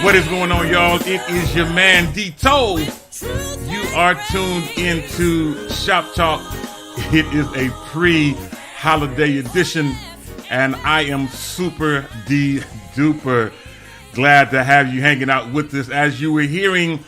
What is going on, y'all? It is your man D-Toe. You are tuned into Shop Talk. It is a pre-holiday edition, and I am super duper glad to have you hanging out with us as you were hearing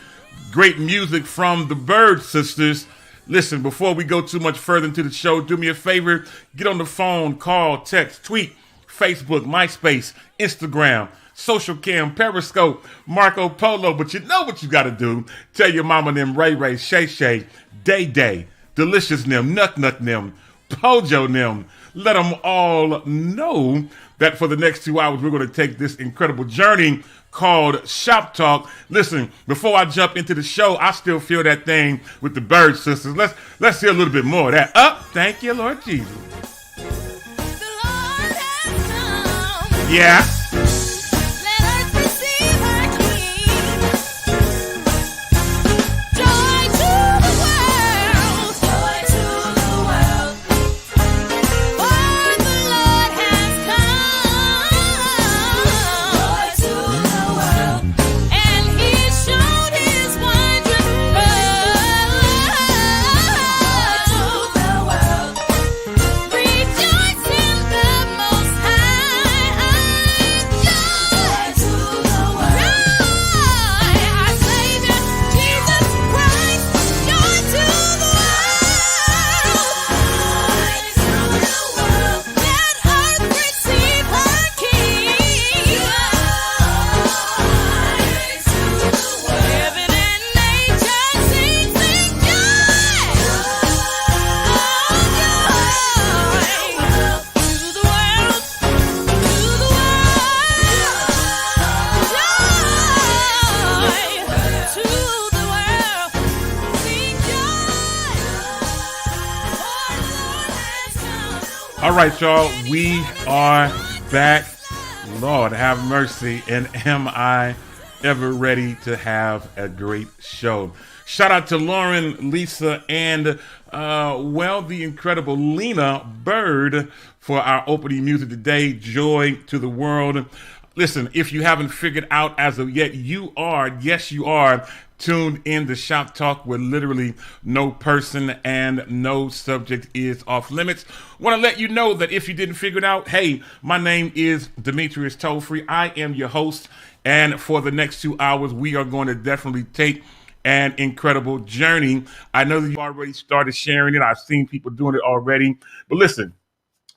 great music from the Bird Sisters. Listen, before we go too much further into the show, do me a favor, get on the phone, call, text, tweet, Facebook, MySpace, Instagram, Social Cam, Periscope, Marco Polo. But you know what you got to do. Tell your mama them, Ray Ray, Shay Shay, Day Day, Delicious them, Nuck Nuck them, Pojo them. Let them all know that for the next 2 hours, we're going to take this incredible journey called Shop Talk. Listen, before I jump into the show, I still feel that thing with the Bird Sisters. Let's hear a little bit more of that. Thank you, Lord Jesus. Yeah. All right, y'all, we are back. Lord have mercy, and am I ever ready to have a great show. Shout out to Lauren, Lisa, and, the incredible Lena Bird for our opening music today, Joy to the World. Listen, if you haven't figured out as of yet, you are tuned in to Shop Talk, where literally no person and no subject is off limits. Want to let you know that if you didn't figure it out, hey, my name is Demetrius Tollfree. I am your host, and for the next 2 hours, we are going to definitely take an incredible journey. I know that you already started sharing it. I've seen people doing it already. But listen,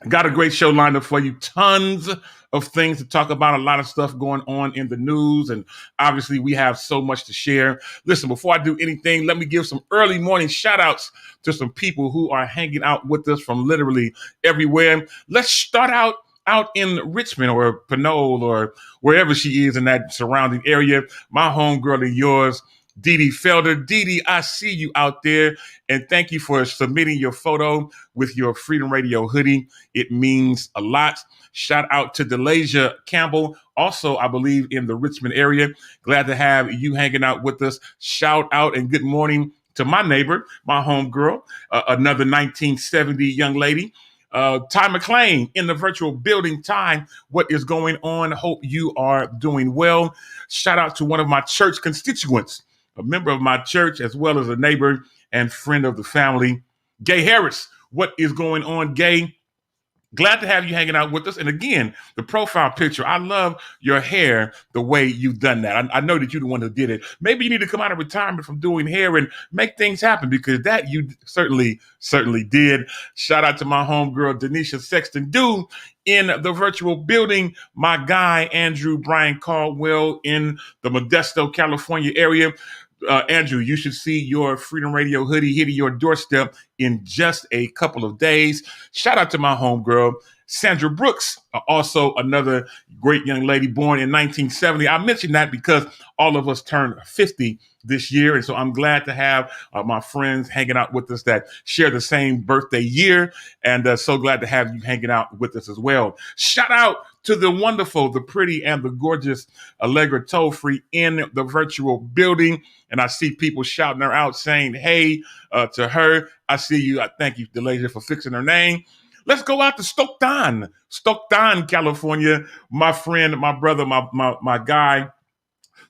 got a great show lined up for you. Tons of things to talk about, a lot of stuff going on in the news, and obviously we have so much to share. Listen, before I do anything, let me give some early morning shout outs to some people who are hanging out with us from literally everywhere. Let's start out in Richmond or Pinole or wherever she is in that surrounding area. My homegirl and yours, Dee Dee Felder. Dee Dee, I see you out there, and thank you for submitting your photo with your Freedom Radio hoodie. It means a lot. Shout out to Delasia Campbell, also, I believe, in the Richmond area. Glad to have you hanging out with us. Shout out and good morning to my neighbor, my homegirl, another 1970 young lady. Ty McClain in the virtual building. Ty, what is going on? Hope you are doing well. Shout out to one of my church constituents, a member of my church, as well as a neighbor and friend of the family, Gay Harris. What is going on, Gay? Glad to have you hanging out with us. And again, the profile picture, I love your hair, the way you've done that. I know that you're the one who did it. Maybe you need to come out of retirement from doing hair and make things happen, because that you certainly did. Shout out to my homegirl, Denisha Sexton Dew in the virtual building. My guy, Andrew Brian Caldwell in the Modesto, California area. Andrew, you should see your Freedom Radio hoodie hitting your doorstep in just a couple of days. Shout out to my homegirl, Sandra Brooks, also another great young lady born in 1970. I mentioned that because all of us turned 50 this year. And so I'm glad to have my friends hanging out with us that share the same birthday year. And so glad to have you hanging out with us as well. Shout out to the wonderful, the pretty, and the gorgeous Allegra Tollfree in the virtual building. And I see people shouting her out, saying, hey, to her. I see you. I thank you, Delasia, for fixing her name. Let's go out to Stockton, California. My friend, my brother, my guy,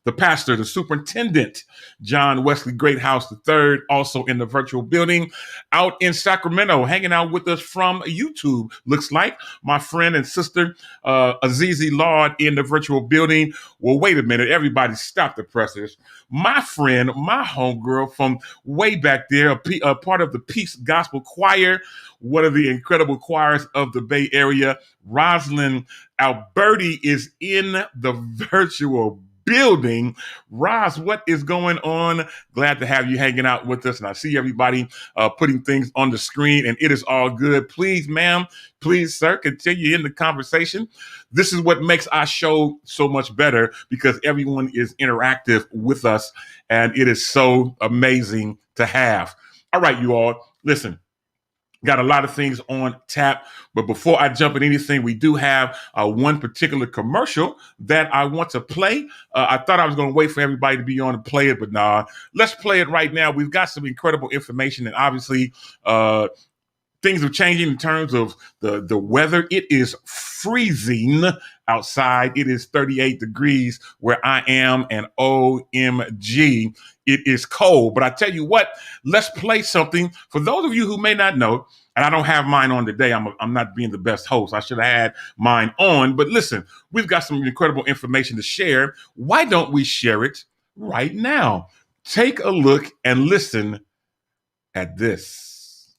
The pastor, the superintendent, John Wesley Greathouse III, also in the virtual building, out in Sacramento, hanging out with us from YouTube. Looks like my friend and sister, Azizi Lord, in the virtual building. Well, wait a minute. Everybody stop the presses. My friend, my homegirl from way back there, a part of the Peace Gospel Choir, one of the incredible choirs of the Bay Area, Rosalind Alberti, is in the virtual building. Roz, what is going on? Glad to have you hanging out with us. And I see everybody putting things on the screen, and it is all good. Please, ma'am, please, sir, continue in the conversation. This is what makes our show so much better, because everyone is interactive with us, and it is so amazing to have. All right, you all, listen. Got a lot of things on tap, but before I jump in anything, we do have one particular commercial that I want to play. I thought I was going to wait for everybody to be on and play it, but nah, let's play it right now. We've got some incredible information, and obviously things are changing in terms of the weather. It is freezing outside. It is 38 degrees where I am, and OMG, it is cold. But I tell you what, let's play something. For those of you who may not know, and I don't have mine on today, I'm not being the best host. I should have had mine on. But listen, we've got some incredible information to share. Why don't we share it right now? Take a look and listen at this.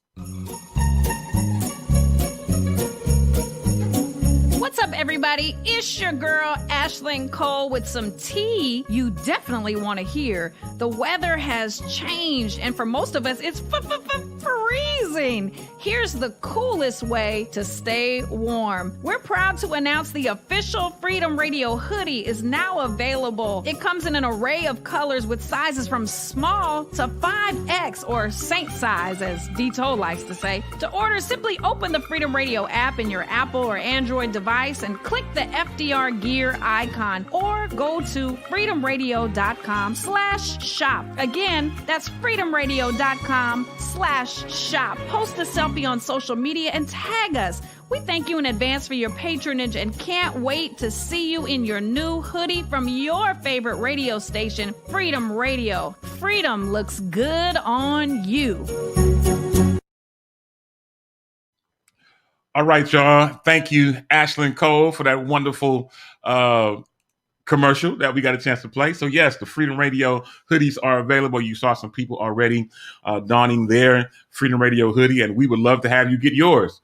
What's up, everybody? It's your girl, Ashlyn Cole, with some tea you definitely want to hear. The weather has changed, and for most of us, it's freezing. Here's the coolest way to stay warm. We're proud to announce the official Freedom Radio hoodie is now available. It comes in an array of colors with sizes from small to 5X, or Saint size, as D-Toll likes to say. To order, simply open the Freedom Radio app in your Apple or Android device and click the FDR Gear icon, or go to freedomradio.com/shop. Again, that's freedomradio.com/shop. Post a selfie on social media and tag us. We thank you in advance for your patronage and can't wait to see you in your new hoodie from your favorite radio station, Freedom Radio. Freedom looks good on you. All right, y'all. Thank you, Ashlyn Cole, for that wonderful commercial that we got a chance to play. So yes, the Freedom Radio hoodies are available. You saw some people already donning their Freedom Radio hoodie, and we would love to have you get yours.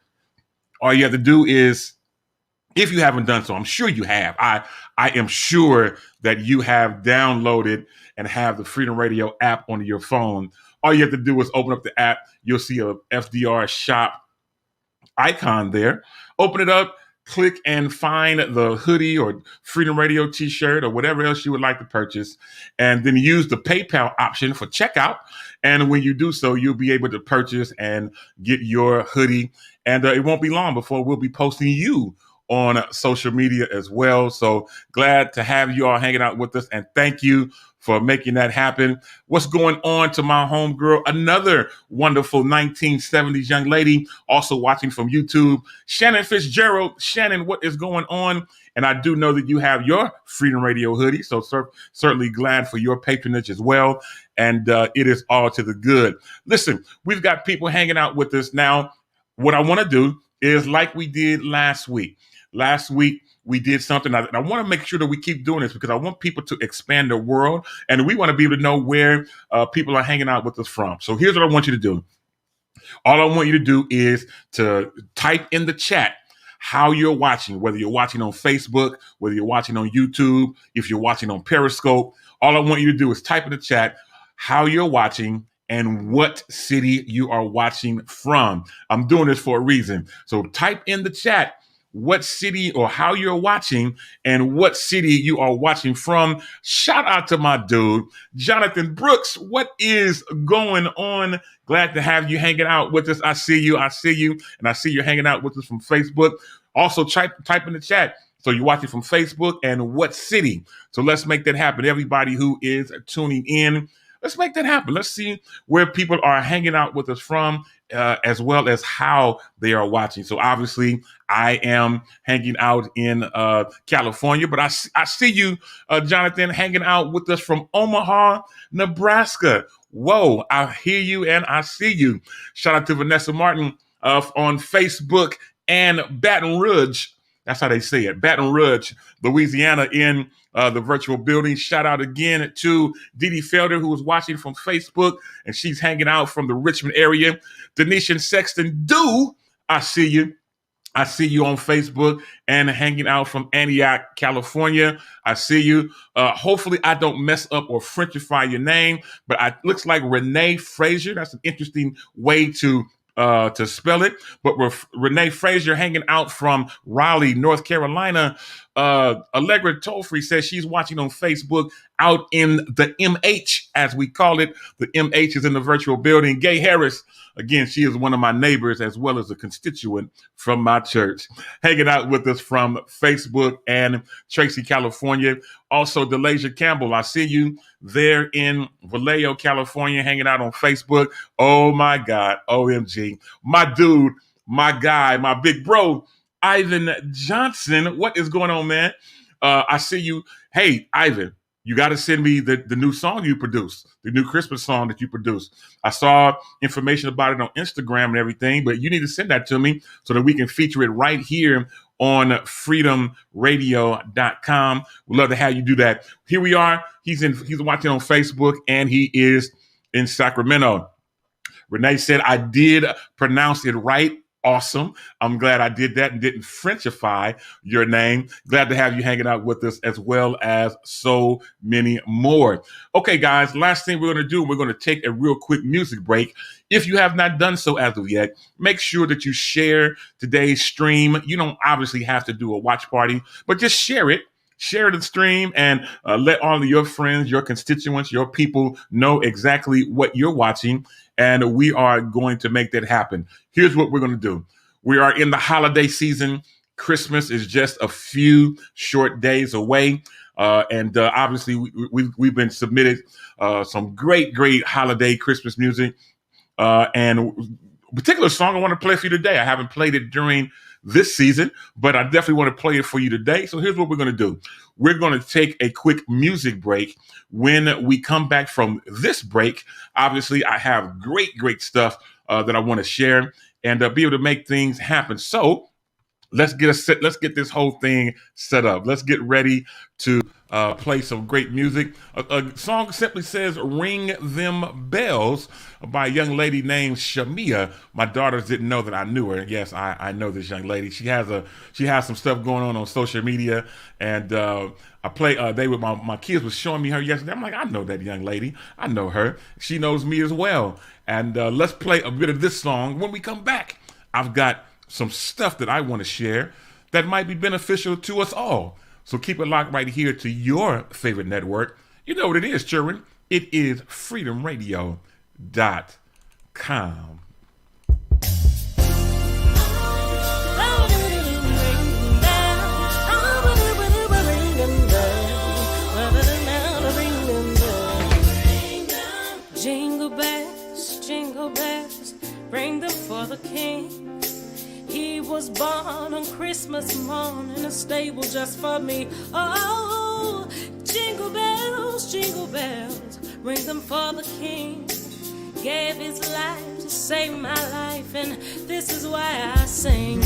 All you have to do is, if you haven't done so, I'm sure you have. I am sure that you have downloaded and have the Freedom Radio app on your phone. All you have to do is open up the app. You'll see a FDR shop icon there. Open it up, click and find the hoodie or Freedom Radio t-shirt or whatever else you would like to purchase, and then use the PayPal option for checkout. And when you do so, you'll be able to purchase and get your hoodie. And it won't be long before we'll be posting you on social media as well. So glad to have you all hanging out with us, and thank you for making that happen. What's going on to my homegirl? Another wonderful 1970s young lady, also watching from YouTube, Shannon Fitzgerald. Shannon, what is going on? And I do know that you have your Freedom Radio hoodie, so certainly glad for your patronage as well. And it is all to the good. Listen, we've got people hanging out with us now. What I want to do is like we did last week. Last week, we did something. I want to make sure that we keep doing this because I want people to expand their world, and we want to be able to know where people are hanging out with us from. So here's what I want you to do. All I want you to do is to type in the chat how you're watching, whether you're watching on Facebook, whether you're watching on YouTube, if you're watching on Periscope. All I want you to do is type in the chat how you're watching and what city you are watching from. I'm doing this for a reason. So type in the chat what city or how you're watching and what city you are watching from. Shout out to my dude, Jonathan Brooks. What is going on? Glad to have you hanging out with us. I see you, and I see you're hanging out with us from Facebook. Also, type in the chat. So you're watching from Facebook and what city. So let's make that happen. Everybody who is tuning in, Let's make that happen. Let's see where people are hanging out with us from, as well as how they are watching. So obviously, I am hanging out in California, but I see you, Jonathan, hanging out with us from Omaha, Nebraska. Whoa, I hear you and I see you. Shout out to Vanessa Martin on Facebook and Baton Rouge. That's how they say it. Baton Rouge, Louisiana, in the virtual building. Shout out again to Dee Dee Felder, who was watching from Facebook, and she's hanging out from the Richmond area. Denisha Sexton, I see you. I see you on Facebook and hanging out from Antioch, California. I see you. Hopefully I don't mess up or Frenchify your name, but it looks like Renee Frazier. That's an interesting way to spell it. But Renee Frazier hanging out from Raleigh, North Carolina. Allegra Tolfrey says she's watching on Facebook out in the MH, as we call it. The MH is in the virtual building. Gay Harris, again, she is one of my neighbors as well as a constituent from my church, hanging out with us from Facebook and Tracy, California. Also, Delasia Campbell, I see you there in Vallejo, California, hanging out on Facebook. Oh my God, OMG. My dude, my guy, my big bro, Ivan Johnson. What is going on, man? I see you. Hey, Ivan, you got to send me the new song you produced, the new Christmas song that you produced. I saw information about it on Instagram and everything, but you need to send that to me so that we can feature it right here on freedomradio.com. We'd love to have you do that. Here we are. He's watching on Facebook, and he is in Sacramento. Renee said, I did pronounce it right. Awesome. I'm glad I did that and didn't Frenchify your name. Glad to have you hanging out with us, as well as so many more. Okay, guys, last thing we're going to do, we're going to take a real quick music break. If you have not done so as of yet, make sure that you share today's stream. You don't obviously have to do a watch party, but just share it. Share the stream and let all of your friends, your constituents, your people know exactly what you're watching. And we are going to make that happen. Here's what we're going to do. We are in the holiday season. Christmas is just a few short days away. And obviously, we've been submitted some great holiday Christmas music. And a particular song I want to play for you today. I haven't played it during this season, but I definitely want to play it for you today. So here's what we're going to do. We're going to take a quick music break. When we come back from this break, obviously I have great stuff that I want to share and be able to make things happen. So let's get this whole thing set up. Let's get ready to play some great music. A song simply says "Ring Them Bells" by a young lady named Shamia. My daughters didn't know that I knew her. Yes, I know this young lady. She has some stuff going on social media, and I play. My kids were showing me her yesterday. I'm like, I know that young lady. I know her. She knows me as well. And let's play a bit of this song. When we come back, I've got some stuff that I want to share that might be beneficial to us all. So keep it locked right here to your favorite network. You know what it is, children. It is freedomradio.com. Jingle bells, ring them for the King. He was born on Christmas morn in a stable just for me. Oh, jingle bells, ring them for the King. Gave his life to save my life, and this is why I sing.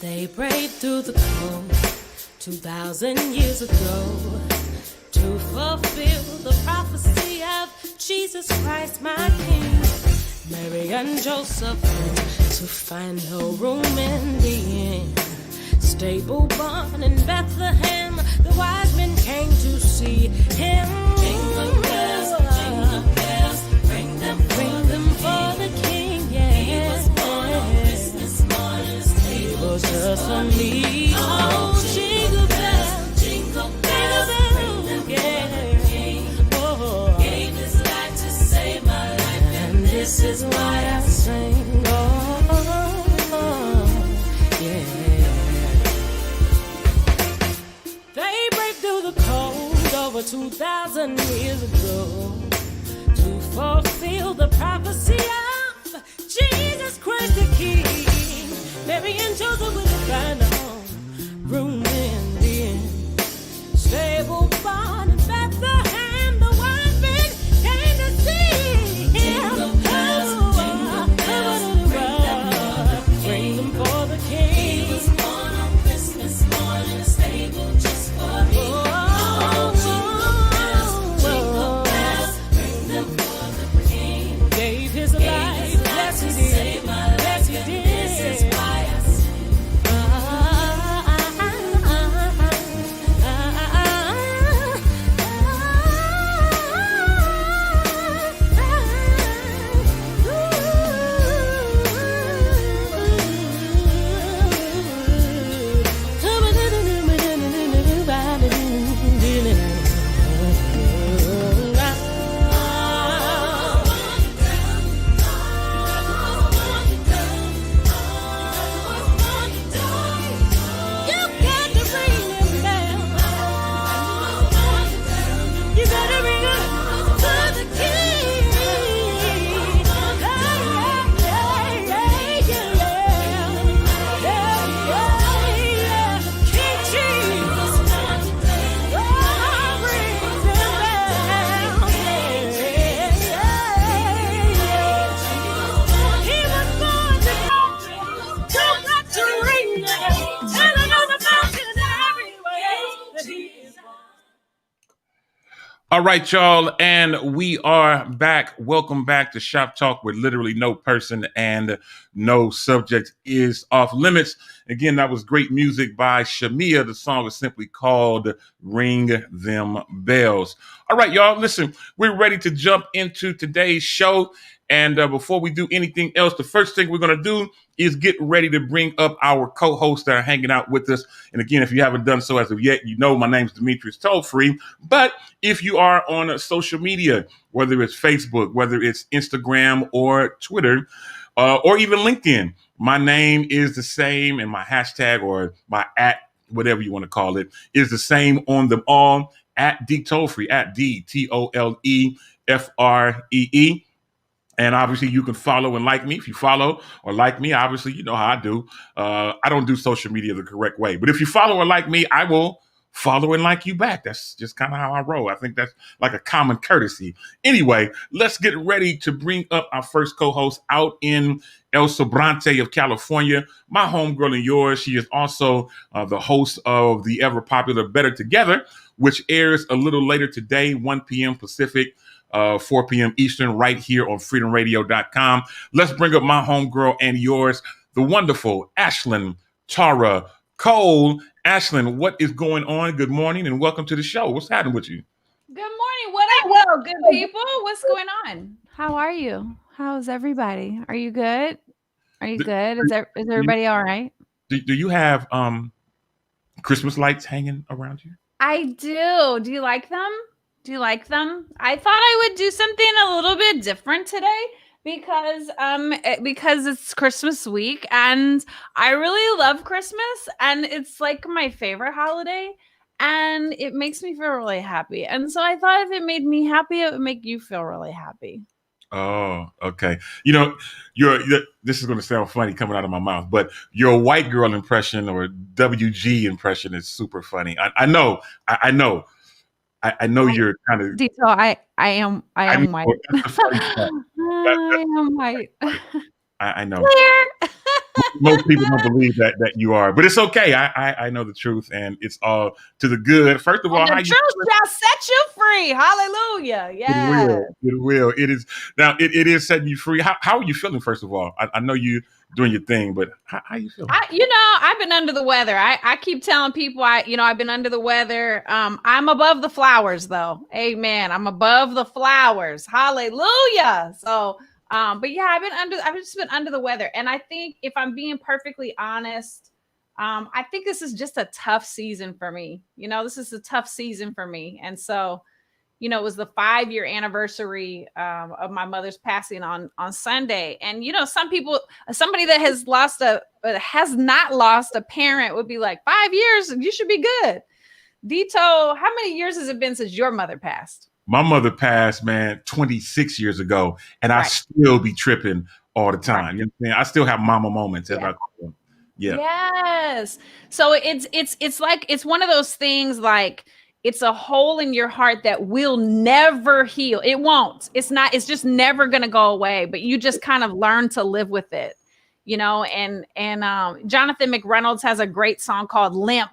They braved through the cold 2,000 years ago to fulfill the prophecy of Jesus Christ, my King. Mary and Joseph to find no room in the inn. Stable born in Bethlehem, the wise men came to see him. Jingle bells, ring them for the King. Yeah. He was born on Christmas morning. It was just for me. Oh, jingle bells, ring them for the King. Oh, gave his life to save my life, and this is why I sing. Oh. 2,000 years ago to fulfill the prophecy of Jesus Christ the King. Mary and Joseph with the kind of home, room in the inn, stable barn in Bethlehem, the wise men came to see him. Bring them for the King. He was born on Christmas morning, a stable just for me. Gave his life, yes he did, yes he did. This is why I sing. All right, y'all, and we are back. Welcome back to Shop Talk, where literally no person and no subject is off limits. Again, that was great music by Shamia. The song is simply called Ring Them Bells. All right, y'all, listen, we're ready to jump into today's show. And before we do anything else, the first thing we're going to do is get ready to bring up our co-hosts that are hanging out with us. And again, if you haven't done so as of yet, you know my name's Demetrius Tollfree. But if you are on social media, whether it's Facebook, whether it's Instagram or Twitter, or even LinkedIn, my name is the same, and my hashtag or my at, whatever you want to call it, is the same on them all, at D Tollfree, at DTOLEFREE. And obviously, you can follow and like me. If you follow or like me, obviously, you know how I do. I don't do social media the correct way. But if you follow or like me, I will follow and like you back. That's just kind of how I roll. I think that's like a common courtesy. Anyway, let's get ready to bring up our first co-host out in El Sobrante of California, my homegirl and yours. She is also the host of the ever-popular Better Together, which airs a little later today, 1 p.m. Pacific, 4 p.m. Eastern, right here on freedomradio.com. Let's bring up my homegirl and yours, the wonderful Ashlyn Tara Cole. Ashlyn, what is going on? Good morning and welcome to the show. What's happening with you? Good morning. What up, well, good people? What's going on? How are you? How's everybody? Are you good? Are you good? Is everybody all right? Do you have Christmas lights hanging around you? I do. Do you like them? Do you like them? I thought I would do something a little bit different today because it's Christmas week and I really love Christmas and it's like my favorite holiday and it makes me feel really happy. And so I thought if it made me happy, it would make you feel really happy. Oh, okay. You know, this is going to sound funny coming out of my mouth, but your white girl impression or WG impression is super funny. I know. I know you're kind of. Detail. I am white. I am white. I know. Most people don't believe that you are, but it's okay. I know the truth, and it's all to the good. First of all, the truth shall set you free. Hallelujah! Yeah, it will. It is now. It is setting you free. How are you feeling? First of all, I know you doing your thing, but how are you feeling? I've been under the weather. I keep telling people I've been under the weather. I'm above the flowers though. Amen. I'm above the flowers. Hallelujah. So, but yeah, I've just been under the weather. And I think if I'm being perfectly honest, I think this is just a tough season for me. This is a tough season for me. And so, it was the 5-year anniversary of my mother's passing on Sunday. And, somebody that has not lost a parent would be like, 5 years, you should be good. Dito, how many years has it been since your mother passed? My mother passed, man, 26 years ago, and I Right. still be tripping all the Right. time. You know what I'm saying? I still have mama moments, as Yeah. I call them. Yeah. Yes. So it's like it's one of those things like it's a hole in your heart that will never heal. It won't. It's just never gonna go away, but you just kind of learn to live with it, you know, and Jonathan McReynolds has a great song called Limp.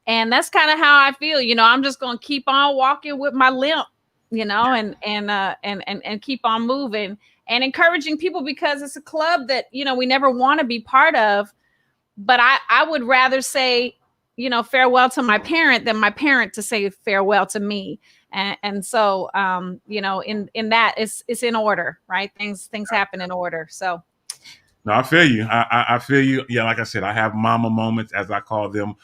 And that's kind of how I feel, you know, I'm just gonna keep on walking with my limp, you know, and keep on moving and encouraging people because it's a club that, you know, we never want to be part of. But I would rather say, you know, farewell to my parent than my parent to say farewell to me. And so, you know, in that it's in order, right? Things happen in order. So. No, I feel you. I feel you. Yeah, like I said, I have mama moments, as I call them,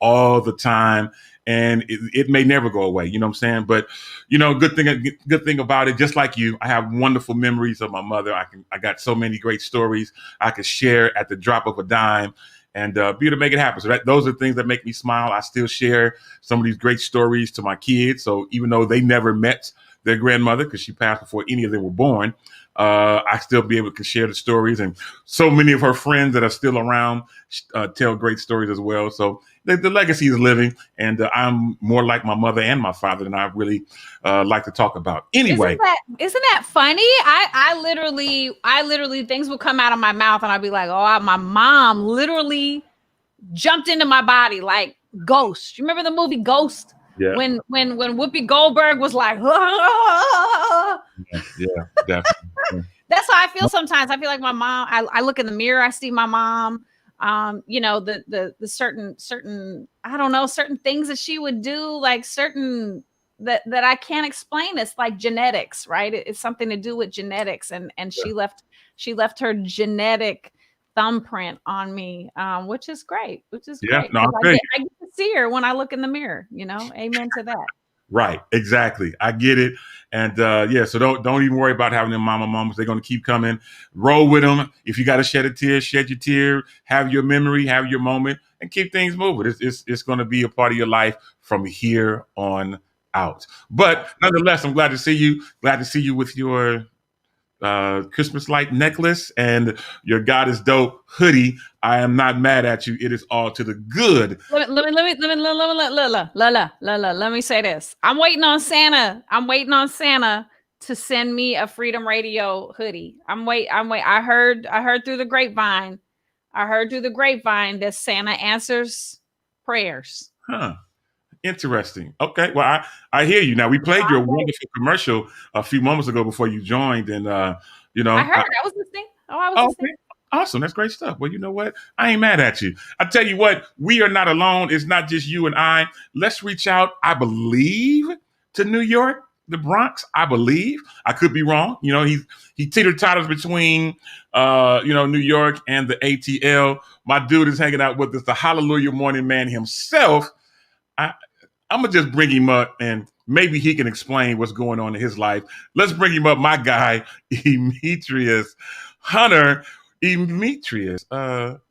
all the time, and it may never go away. You know what I'm saying? But you know, good thing about it, just like you, I have wonderful memories of my mother. I got so many great stories I could share at the drop of a dime, and be able to make it happen. So those are things that make me smile. I still share some of these great stories to my kids. So even though they never met their grandmother because she passed before any of them were born, I still be able to share the stories, and so many of her friends that are still around tell great stories as well. So the legacy is living, and I'm more like my mother and my father than I really like to talk about. Anyway, isn't that funny? I literally things would come out of my mouth, and I'd be like, "Oh, my mom literally jumped into my body like Ghost." You remember the movie Ghost? Yeah. When Whoopi Goldberg was like, yeah, definitely. That's how I feel sometimes. I feel like my mom. I look in the mirror, I see my mom. You know, the certain I don't know, certain things that she would do, like certain that I can't explain. It's like genetics, right? It's something to do with genetics, and she left her genetic thumbprint on me, which is great. Yeah, Great. no, I get to see her when I look in the mirror. You know, amen to that. Right, exactly. I get it, and yeah. So don't even worry about having them mama moments. They're going to keep coming. Roll with them. If you got to shed a tear, shed your tear. Have your memory, have your moment, and keep things moving. It's going to be a part of your life from here on out. But nonetheless, I'm glad to see you. Glad to see you with your Christmas light necklace and your God is dope hoodie. I am not mad at you. It is all to the good. Let me say this. I'm waiting on Santa to send me a Freedom Radio hoodie. I'm wait. I heard through the grapevine. That Santa answers prayers. Huh. Interesting. Okay. Well, I hear you. Now, we played your wonderful commercial a few moments ago before you joined, and you know, I heard. I was listening. I was listening. Awesome. That's great stuff. Well, you know what? I ain't mad at you. I tell you what, we are not alone. It's not just you and I. Let's reach out, I believe, to New York, the Bronx. I believe. I could be wrong. You know, he teeter-totters between you know, New York and the ATL. My dude is hanging out with us, the Hallelujah Morning Man himself. I'm going to just bring him up, and maybe he can explain what's going on in his life. Let's bring him up, my guy, Emetrius Hunter. Emetrius,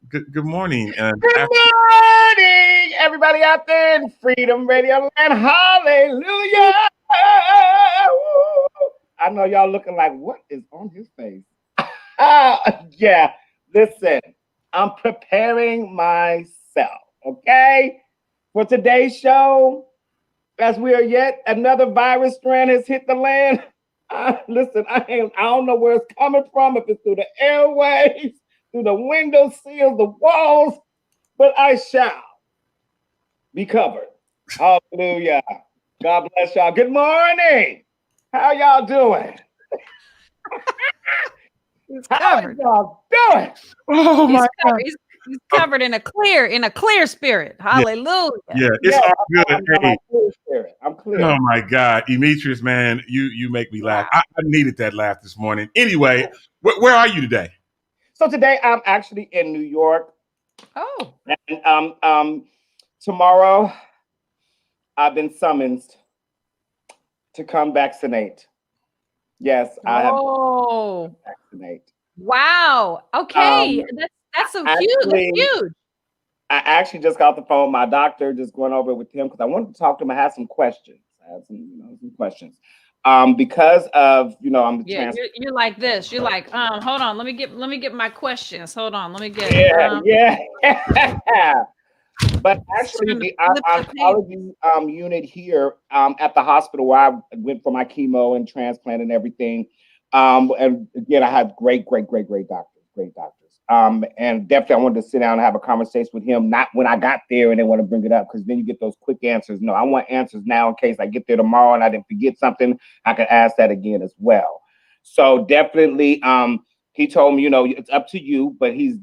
good morning. Good morning, everybody out there in Freedom Radio Land. Hallelujah. I know y'all looking like, what is on his face? Yeah, listen, I'm preparing myself, okay? For today's show, as we are yet another virus strand has hit the land. Listen, I don't know where it's coming from, if it's through the airways, through the window sills, the walls, but I shall be covered. Hallelujah. God bless y'all. Good morning. How y'all doing? How y'all doing? Oh my God. He's covered in a clear spirit. Hallelujah. Yeah, it's all good. I'm clear. Oh my God, Emetrius, man, you make me laugh. I needed that laugh this morning. Anyway, where are you today? So today I'm actually in New York. Oh. And tomorrow I've been summoned to come vaccinate. Yes, I have to vaccinate. Wow. Okay. That's so huge. That's huge. I actually just got the phone with my doctor, just going over it with him because I wanted to talk to him. I had some questions. I had some questions. Because of I'm the Yeah, you're like this. You're like, hold on, let me get my questions. Hold on, let me get yeah. But actually, the flip the page. oncology unit here at the hospital where I went for my chemo and transplant and everything, and again, I had great doctors. And definitely, I wanted to sit down and have a conversation with him. Not when I got there and they want to bring it up because then you get those quick answers. No, I want answers now in case I get there tomorrow and I didn't forget something. I can ask that again as well. So definitely, he told me, it's up to you, but he's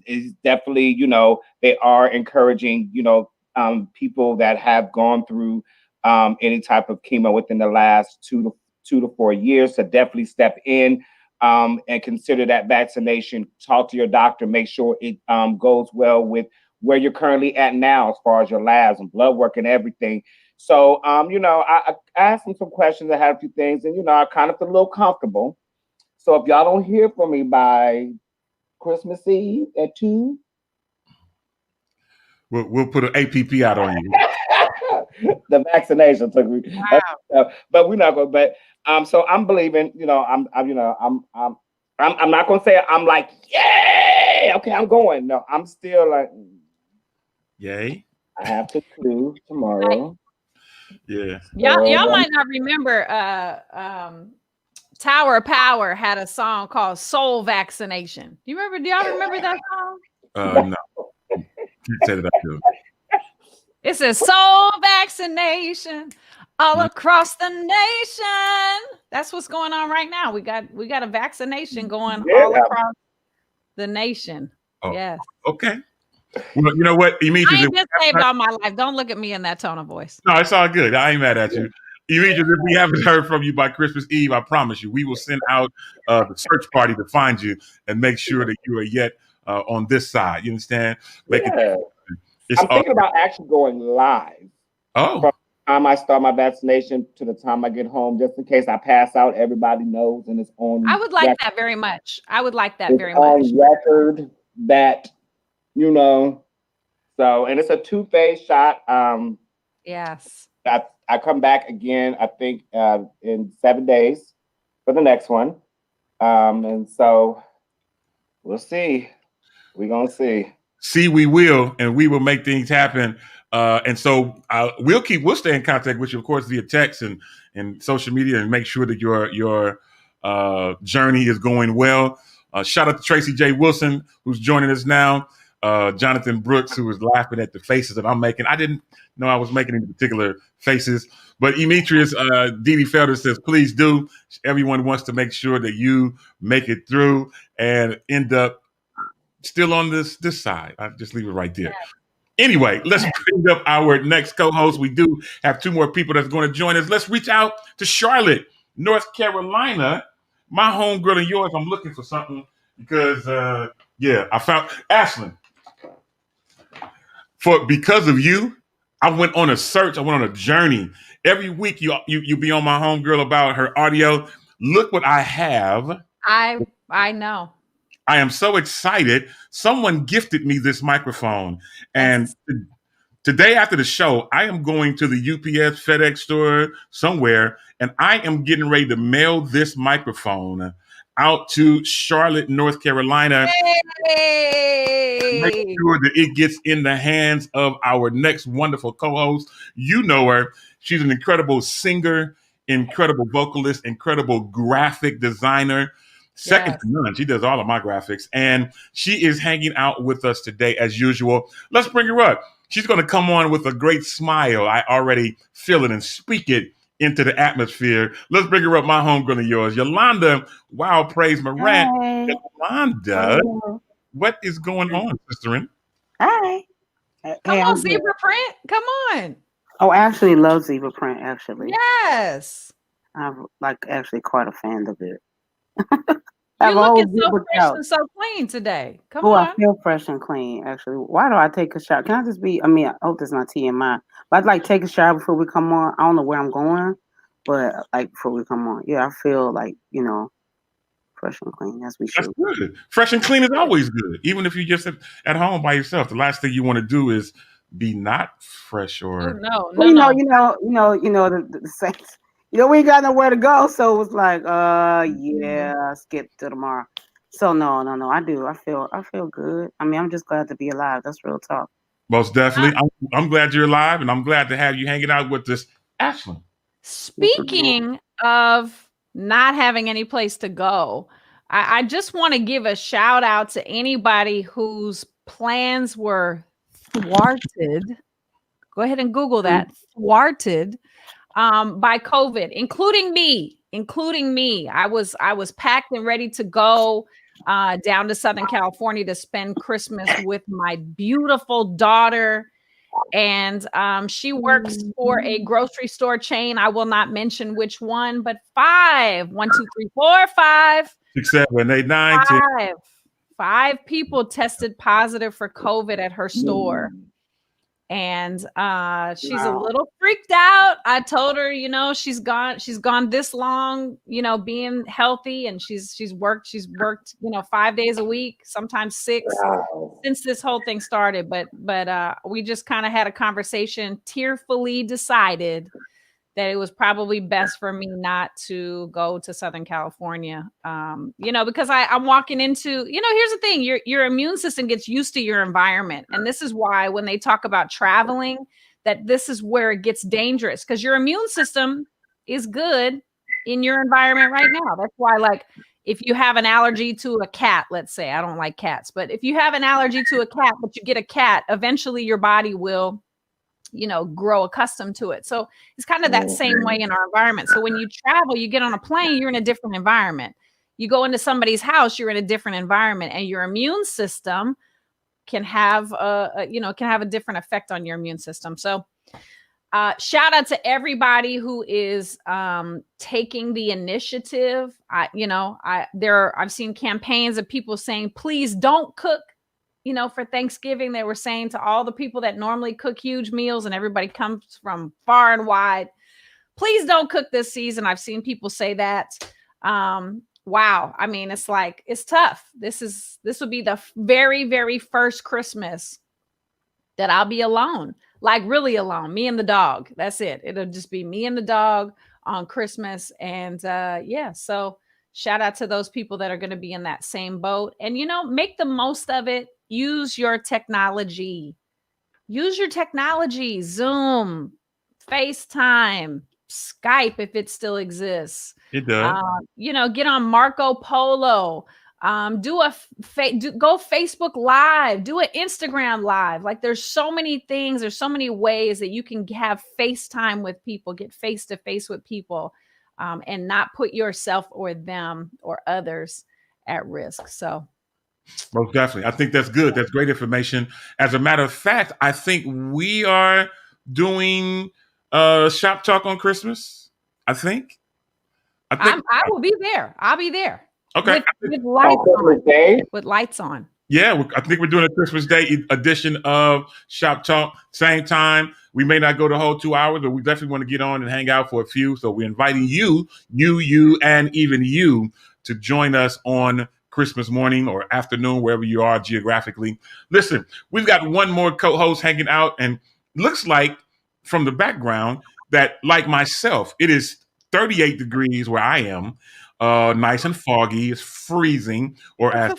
definitely, they are encouraging, people that have gone through any type of chemo within the last 2 to 4 years to definitely step in and consider that vaccination. Talk to your doctor, make sure it goes well with where you're currently at now as far as your labs and blood work and everything. So, I asked him some questions. I had a few things, and, I kind of feel a little comfortable. So if y'all don't hear from me by Christmas Eve at 2, we'll put an APP out on you. The vaccination took me. Wow. But we're not going. But so I'm believing. I'm not going to say I'm like, yay, okay, I'm going. No, I'm still like, yay. I have to do tomorrow. Yeah. Y'all might not remember. Tower of Power had a song called Soul Vaccination. Do y'all remember that song? No. Can't say that I do. It says soul vaccination all across the nation. That's what's going on right now. We got a vaccination going all across the nation. Oh, yes. Okay. Well, you know what? I ain't been saved all my life. Don't look at me in that tone of voice. No, it's all good. I ain't mad at you. If we haven't heard from you by Christmas Eve, I promise you, we will send out the search party to find you and make sure that you are yet on this side. You understand? I'm thinking about actually going live. Oh. From the time I start my vaccination to the time I get home, just in case I pass out, everybody knows and it's on. I would like that very much. It's very much. On record that, so, and it's a 2-phase shot. Yes. I come back again, I think, in 7 days for the next one. And so we'll see. We're going to see. See, we will, and we will make things happen. And so we'll stay in contact with you, of course, via text and social media, and make sure that your journey is going well. Shout out to Tracy J. Wilson, who's joining us now. Jonathan Brooks, who was laughing at the faces that I'm making. I didn't know I was making any particular faces. But Demetrius, Dee Felder says, please do. Everyone wants to make sure that you make it through and end up still on this side. I'll just leave it right there. Anyway, let's bring up our next co-host. We do have 2 more people that's going to join us. Let's reach out to Charlotte, North Carolina. My homegirl and yours. I'm looking for something because, I found Ashlyn. Because of you, I went on a search. I went on a journey. Every week you be on my homegirl about her audio. Look what I have. I know. I am so excited. Someone gifted me this microphone. And today after the show, I am going to the UPS FedEx store somewhere, and I am getting ready to mail this microphone out to Charlotte, North Carolina. Hey! Make sure that it gets in the hands of our next wonderful co-host. You know her. She's an incredible singer, incredible vocalist, incredible graphic designer. Second to none. She does all of my graphics. And she is hanging out with us today as usual. Let's bring her up. She's going to come on with a great smile. I already feel it and speak it into the atmosphere. Let's bring her up, my homegirl and yours, Yolanda Wild Praise Morant. Hi. Yolanda, what is going on, sisterin? Hi. Come on, Zebra Print. Come on. Oh, I actually love Zebra Print, actually. Yes. I'm actually quite a fan of it. You're looking so fresh and so clean today. Come on. I feel fresh and clean, actually. Why do I take a shower? Can I just I hope there's not TMI, but I'd take a shower before we come on. I don't know where I'm going, but before we come on. Yeah, I feel fresh and clean as we That's should. good. Fresh and clean is always good, even if you're just at home by yourself. The last thing you want to do is be not fresh Oh, or. no, Well, no, the Saints. We ain't got nowhere to go, so it was like, yeah, skip to tomorrow. So no, I do. I feel good. I mean, I'm just glad to be alive. That's real talk. Most definitely. I'm glad you're alive, and I'm glad to have you hanging out with this Ashlyn. Speaking of not having any place to go, I just want to give a shout out to anybody whose plans were thwarted. Go ahead and Google that, thwarted by COVID, including me. I was packed and ready to go down to Southern California to spend Christmas with my beautiful daughter. And she works for a grocery store chain. I will not mention which one, but 5 6, 7, 8, 9, 10. five people tested positive for COVID at her store. And she's a little freaked out. I told her, she's gone this long, being healthy, and she's worked, 5 days a week, sometimes 6 since this whole thing started. But we just kind of had a conversation, tearfully decided that it was probably best for me not to go to Southern California, because I'm walking into, here's the thing, your immune system gets used to your environment. And this is why when they talk about traveling, that this is where it gets dangerous, because your immune system is good in your environment right now. That's why, like, if you have an allergy to a cat, let's say, I don't like cats, but if you have an allergy to a cat, but you get a cat, eventually your body will grow accustomed to it. So it's kind of that same way in our environment. So when you travel, you get on a plane, you're in a different environment. You go into somebody's house, you're in a different environment, and your immune system can have a different effect on your immune system. So shout out to everybody who is taking the initiative. I've seen campaigns of people saying, please don't cook. For Thanksgiving, they were saying to all the people that normally cook huge meals, and everybody comes from far and wide, please don't cook this season. I've seen people say that. Wow. I mean, it's like, it's tough. This would be the very, very first Christmas that I'll be alone, like really alone, me and the dog. That's it. It'll just be me and the dog on Christmas. And so shout out to those people that are going to be in that same boat, and, make the most of it. Use your technology. Zoom, FaceTime, Skype, if it still exists. It does. Get on Marco Polo. Go Facebook Live. Do an Instagram Live. Like, there's so many things. There's so many ways that you can have FaceTime with people, get face to face with people, and not put yourself or them or others at risk. So. Most definitely. I think that's good. That's great information. As a matter of fact, I think we are doing Shop Talk on Christmas. I think I will be there. I'll be there. Okay. With lights on. With lights on. Yeah, I think we're doing a Christmas Day edition of Shop Talk. Same time. We may not go the whole 2 hours, but we definitely want to get on and hang out for a few. So we're inviting you, and even you to join us on Christmas morning or afternoon, wherever you are geographically. Listen, we've got one more co-host hanging out, and looks like from the background that, like myself, it is 38 degrees where I am, nice and foggy. It's freezing, or as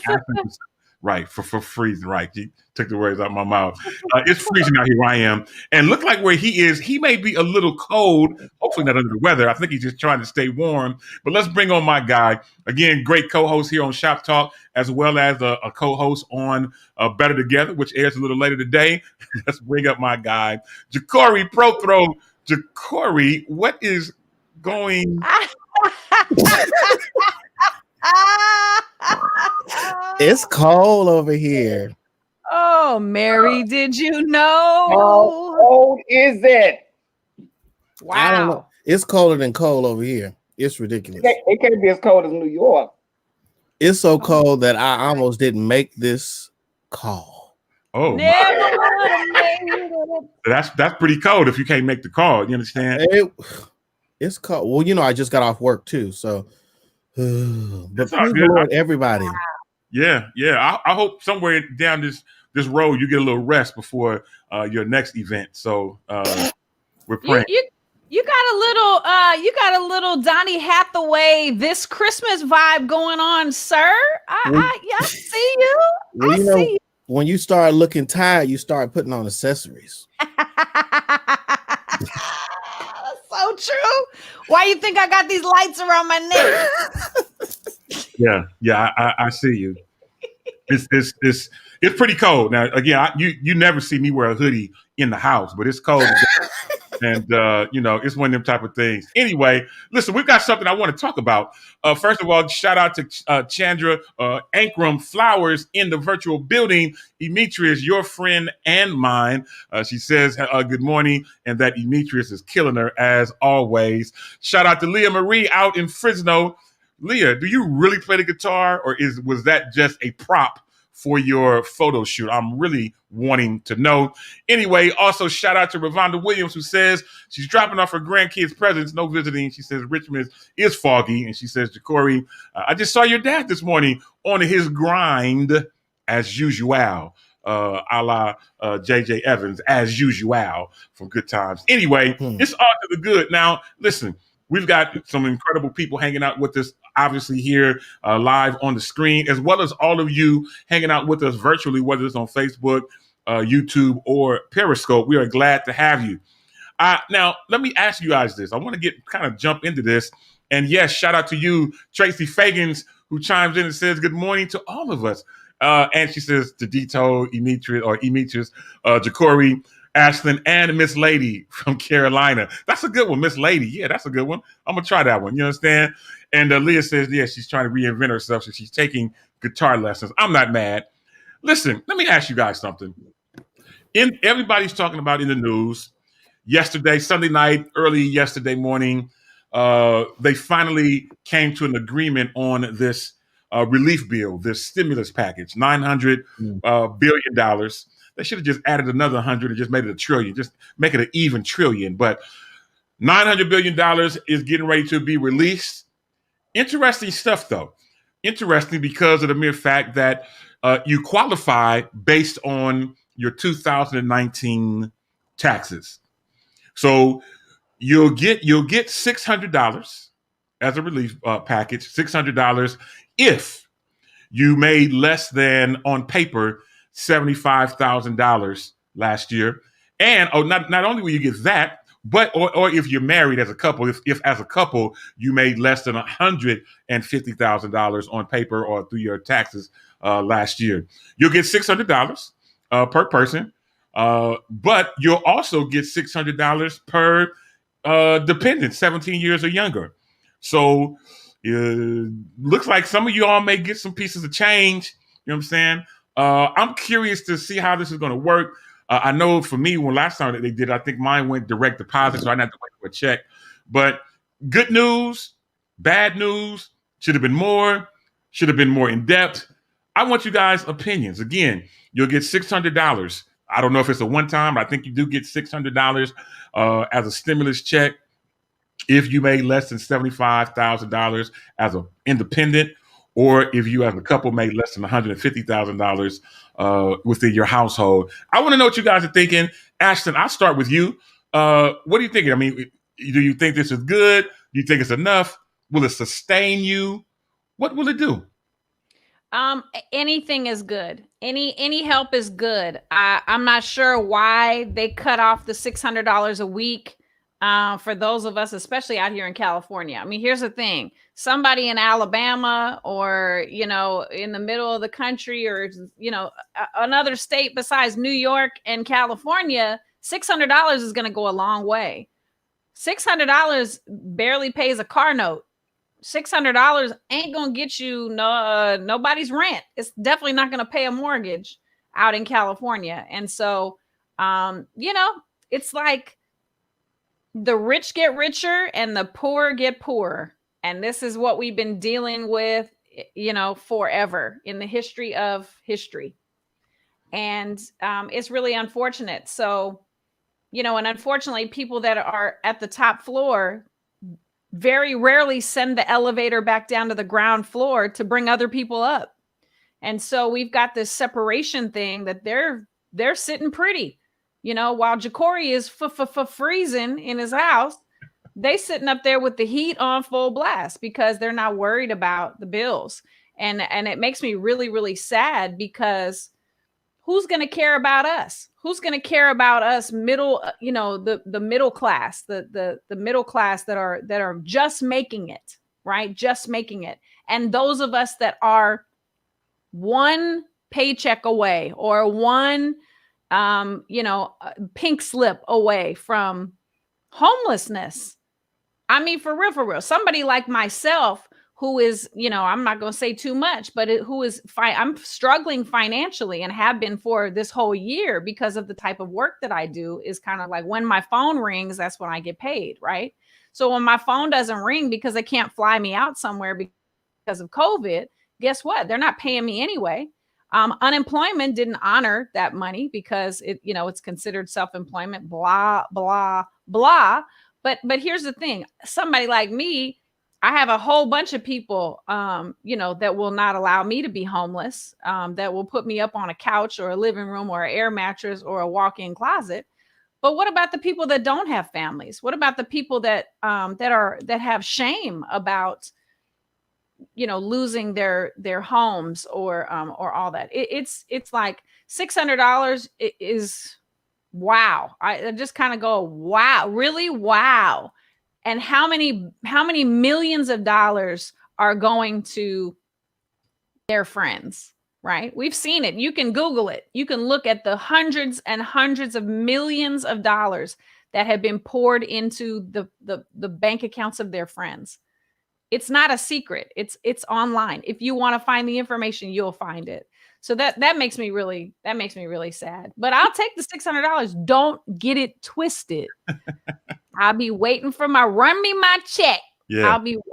right, for freezing, right. You took the words out of my mouth. It's freezing out here where I am. And look like where he is, he may be a little cold, hopefully not under the weather. I think he's just trying to stay warm. But let's bring on my guy. Again, great co-host here on Shop Talk, as well as a co-host on Better Together, which airs a little later today. Let's bring up my guy, Ja'Cory Prothro. Ja'Cory, what is going It's cold over here. Oh, Mary, did you know? How cold is it? Wow. I don't know. It's colder than cold over here. It's ridiculous. It can't be as cold as New York. It's so cold that I almost didn't make this call. Oh, Never would have made it. that's pretty cold if you can't make the call. You understand? It's cold. Well, I just got off work too, so But all praise good. the Lord, everybody. Yeah. I hope somewhere down this road you get a little rest before your next event. So we're You praying. you got a little Donnie Hathaway this Christmas vibe going on, sir. I see you. Well, I see you. when you start looking tired, you start putting on accessories. So true. Why you think I got these lights around my neck? Yeah. I see you. It's pretty cold now. Again, you never see me wear a hoodie in the house, but it's cold. And it's one of them type of things. Anyway, listen, we've got something I want to talk about. First of all, shout out to Chandra Ankrum Flowers in the virtual building. Demetrius, your friend and mine. She says good morning, and that Demetrius is killing her as always. Shout out to Leah Marie out in Fresno. Leah, do you really play the guitar, or was that just a prop for your photo shoot? I'm really wanting to know. Anyway, also shout out to Ravonda Williams, who says she's dropping off her grandkids' presents, no visiting. She says Richmond is foggy. And she says, Jacory, I just saw your dad this morning on his grind as usual. A la J.J. Evans, as usual, from Good Times. Anyway, it's all to the good. Now, listen, we've got some incredible people hanging out with us, obviously here live on the screen, as well as all of you hanging out with us virtually, whether it's on Facebook, YouTube, or Periscope. We are glad to have you. Now, let me ask you guys this. I want to jump into this. And yes, shout out to you, Tracy Fagans, who chimes in and says, good morning to all of us. And she says to Dito, Demetrius, Jacory, Ashlyn, and Miss Lady from Carolina. That's a good one, Miss Lady. Yeah, that's a good one. I'm gonna try that one. You understand? And Leah says, yeah, she's trying to reinvent herself, so she's taking guitar lessons. I'm not mad. Listen, let me ask you guys something. Everybody's talking about in the news yesterday, Sunday night, early yesterday morning. They finally came to an agreement on this relief bill, this stimulus package, $900 billion. They should have just added another 100 and just made it $1 trillion. Just make it an even trillion. But $900 billion is getting ready to be released. Interesting stuff, though. Interesting because of the mere fact that you qualify based on your 2019 taxes. So you'll get $600 as a relief package, $600 if you made less than, on paper, $75,000 last year. And not only will you get that, but or if you're married as a couple, if as a couple you made less than $150,000 on paper or through your taxes last year, you'll get $600 per person. But you'll also get $600 per dependent, 17 years or younger. So looks like some of you all may get some pieces of change. You know what I'm saying? I'm curious to see how this is going to work. I know for me, when last time that they did, I think mine went direct deposit, so I didn't have to wait for a check. But good news, bad news, should have been more in depth. I want you guys' opinions. Again, you'll get $600. I don't know if it's a one-time, but I think you do get $600 as a stimulus check if you made less than $75,000 as an independent, or if you as a couple made less than $150,000 within your household. I want to know what you guys are thinking. Ashton, I'll start with you. What are you thinking? I mean, do you think this is good? Do you think it's enough? Will it sustain you? What will it do? Anything is good. Any help is good. I'm not sure why they cut off the $600 a week for those of us, especially out here in California. I mean, here's the thing. Somebody in Alabama or, in the middle of the country or, another state besides New York and California, $600 is going to go a long way. $600 barely pays a car note. $600 ain't going to get you nobody's rent. It's definitely not going to pay a mortgage out in California. And so, it's like the rich get richer and the poor get poorer. And this is what we've been dealing with, forever in the history of history. And it's really unfortunate. So, and unfortunately, people that are at the top floor, very rarely send the elevator back down to the ground floor to bring other people up. And so we've got this separation thing that they're sitting pretty, while Jacory is freezing in his house. They sitting up there with the heat on full blast because they're not worried about the bills. And it makes me really, really sad, because who's going to care about us? Who's going to care about us middle, the middle class, the middle class that are just making it, right? Just making it. And those of us that are one paycheck away or one, pink slip away from homelessness. I mean, for real, somebody like myself who is, I'm not going to say too much, but I'm struggling financially and have been for this whole year because of the type of work that I do. Is kind of like when my phone rings, that's when I get paid, right? So when my phone doesn't ring because they can't fly me out somewhere because of COVID, guess what? They're not paying me anyway. Unemployment didn't honor that money because it's considered self-employment, blah, blah, blah. But here's the thing. Somebody like me, I have a whole bunch of people, that will not allow me to be homeless, that will put me up on a couch or a living room or an air mattress or a walk-in closet. But what about the people that don't have families? What about the people that have shame about, losing their homes or all that? It's like $600 is wow. I just kind of go, wow, really? Wow. And how many millions of dollars are going to their friends, right? We've seen it. You can Google it. You can look at the hundreds and hundreds of millions of dollars that have been poured into the bank accounts of their friends. It's not a secret. It's online. If you want to find the information, you'll find it. So that makes me really sad. But I'll take the $600. Don't get it twisted. I'll be waiting for run me my check. Yeah.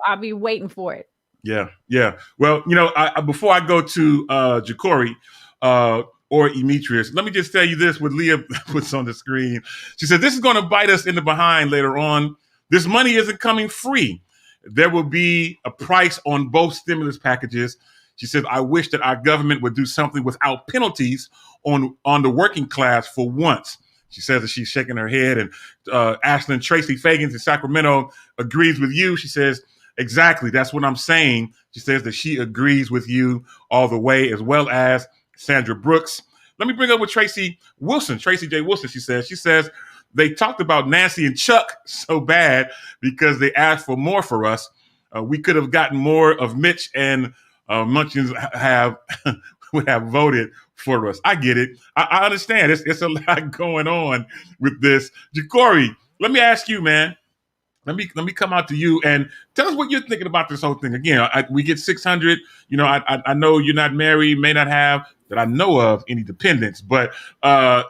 I'll be waiting for it. Yeah. Yeah. Well, before I go to Jacory or Emetrius, let me just tell you this, what Leah puts on the screen. She said, this is going to bite us in the behind later on. This money isn't coming free. There will be a price on both stimulus packages. She said, I wish that our government would do something without penalties on the working class for once. She says that she's shaking her head, and Ashlyn Tracy Fagans in Sacramento agrees with you. She says, exactly, that's what I'm saying. She says that she agrees with you all the way, as well as Sandra Brooks. Let me bring up with Tracy J. Wilson. She says, they talked about Nancy and Chuck so bad because they asked for more for us. We could have gotten more of Mitch, and Munchkins would have voted for us. I get it. I understand. It's a lot going on with this. Jacory, let me ask you, man. Let me come out to you and tell us what you're thinking about this whole thing. Again, we get 600. I know you're not married, may not have that I know of any dependents, but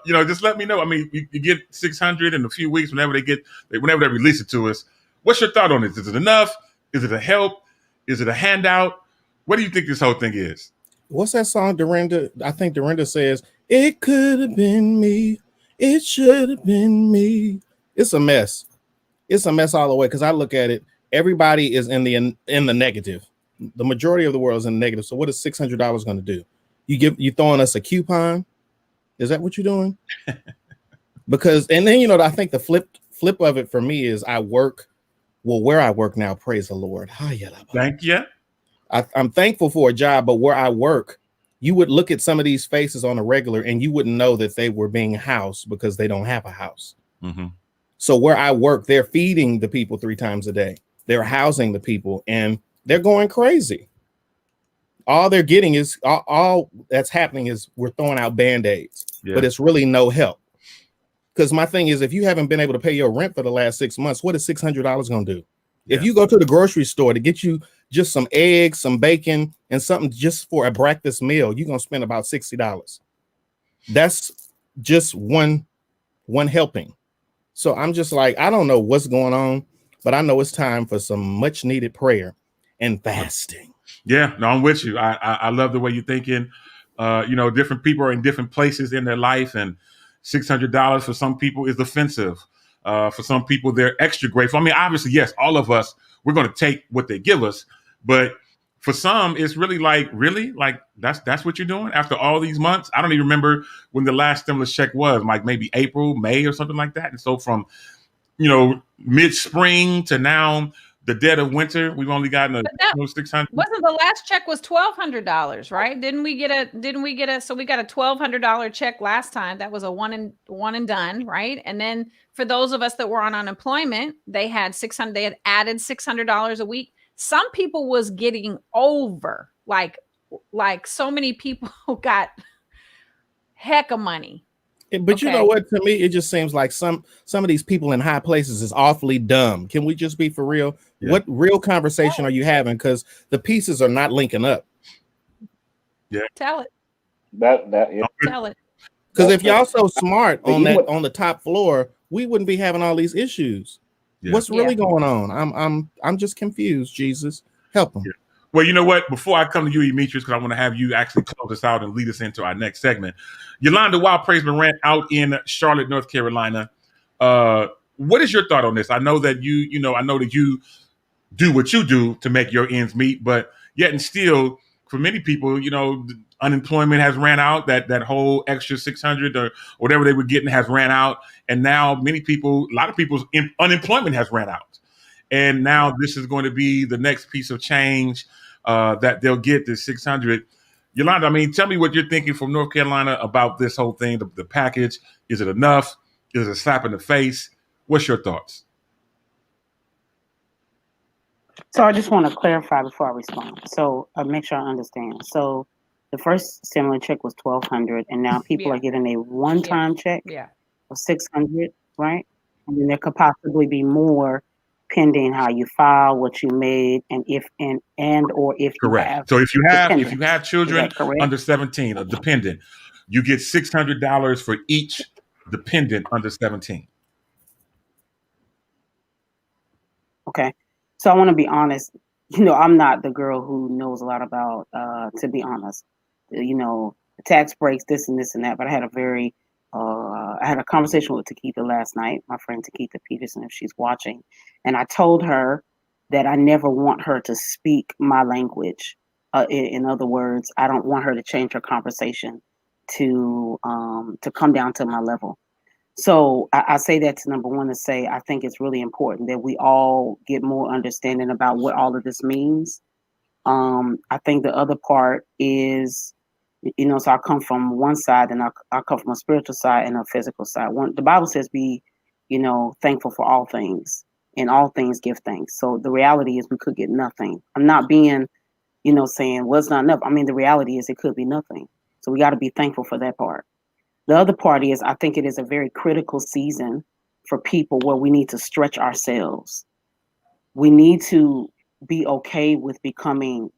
just let me know. I mean, you get 600 in a few weeks whenever they release it to us. What's your thought on this? Is it enough? Is it a help? Is it a handout? What do you think this whole thing is? What's that song, Dorinda? I think Dorinda says, it could have been me. It should have been me. It's a mess. It's a mess all the way, because I look at it, everybody is in the negative. The majority of the world is in the negative. So what is $600 going to do? You throwing us a coupon? Is that what you're doing? Because, and then, I think the flip of it for me is I work, where I work now, praise the Lord. Thank you. I'm thankful for a job, but where I work, you would look at some of these faces on a regular and you wouldn't know that they were being housed because they don't have a house. Mm-hmm. So where I work, they're feeding the people 3 times a day. They're housing the people and they're going crazy. All they're getting is all that's happening is we're throwing out Band-Aids, but it's really no help. Because my thing is, if you haven't been able to pay your rent for the last 6 months, what is $600 going to do? Yeah. If you go to the grocery store to get you just some eggs, some bacon, and something just for a breakfast meal, you're going to spend about $60. That's just one helping. So I'm just like, I don't know what's going on, but I know it's time for some much needed prayer and fasting. Yeah, no, I'm with you. I love the way you're thinking. Different people are in different places in their life, and $600 for some people is offensive. For some people, they're extra grateful. I mean, obviously, yes, all of us we're going to take what they give us. But for some, it's really like, that's what you're doing after all these months. I don't even remember when the last stimulus check was, like maybe April, May, or something like that. And so from mid-spring to now, the dead of winter, we've only gotten a 600. Wasn't the last check was $1,200, right? Didn't we get a so we got a $1,200 check last time. That was a one and done, right? And then for those of us that were on unemployment, they had added $600 a week. Some people was getting over, like so many people got heck of money. But you know what? To me, it just seems like some of these people in high places is awfully dumb. Can we just be for real? Yeah. What real conversation are you having? Because the pieces are not linking up. Yeah, tell it. Tell it. Because if y'all so smart on the top floor, we wouldn't be having all these issues. Yeah. What's really going on? I'm just confused. Jesus, help them. Yeah. Well, you know what? Before I come to you, Demetrius, because I want to have you actually close us out and lead us into our next segment. Yolanda Wild Praise Morant out in Charlotte, North Carolina. What is your thought on this? I know that you do what you do to make your ends meet, but yet and still, for many people, unemployment has ran out. That whole extra 600 or whatever they were getting has ran out, and now a lot of people's unemployment has ran out, and now this is going to be the next piece of change. That they'll get this 600. Yolanda, I mean, tell me what you're thinking from North Carolina about this whole thing, the package. Is it enough? Is it a slap in the face? What's your thoughts? So I just want to clarify before I respond. So make sure I understand. So the first stimulus check was $1,200, and now people are getting a one-time check of $600, right? And then there could possibly be more, pending how you file, what you made, and if correct. You have so if you have children under 17, a dependent, you get $600 for each dependent under 17. Okay, so I want to be honest. I'm not the girl who knows a lot about. To be honest, tax breaks, this and this and that. But I had a conversation with Takitha last night, my friend Takitha Peterson, if she's watching. And I told her that I never want her to speak my language. In other words, I don't want her to change her conversation to come down to my level. So I say that to number one to say, I think it's really important that we all get more understanding about what all of this means. I think the other part is, so I come from one side and I come from a spiritual side and a physical side. The Bible says be, thankful for all things. In all things, give thanks. So the reality is we could get nothing. I'm not being, saying, well, it's not enough. I mean, the reality is it could be nothing. So we got to be thankful for that part. The other part is I think it is a very critical season for people where we need to stretch ourselves. We need to be okay with becoming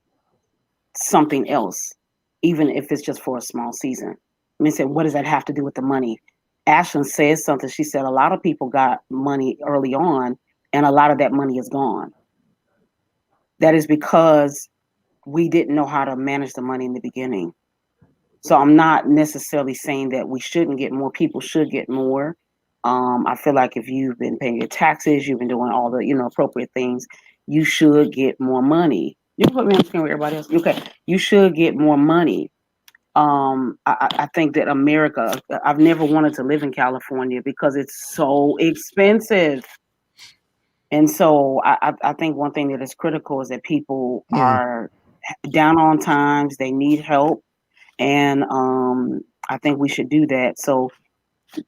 something else, even if it's just for a small season. I mean, what does that have to do with the money? Ashlyn says something. She said a lot of people got money early on, and a lot of that money is gone. That is because we didn't know how to manage the money in the beginning. So I'm not necessarily saying that we shouldn't get more. People should get more. I feel like if you've been paying your taxes, you've been doing all the appropriate things, you should get more money. You can put me on the screen with everybody else. Okay, you should get more money. I think that America, I've never wanted to live in California because it's so expensive. And so I think one thing that is critical is that people are down on times, they need help. And I think we should do that. So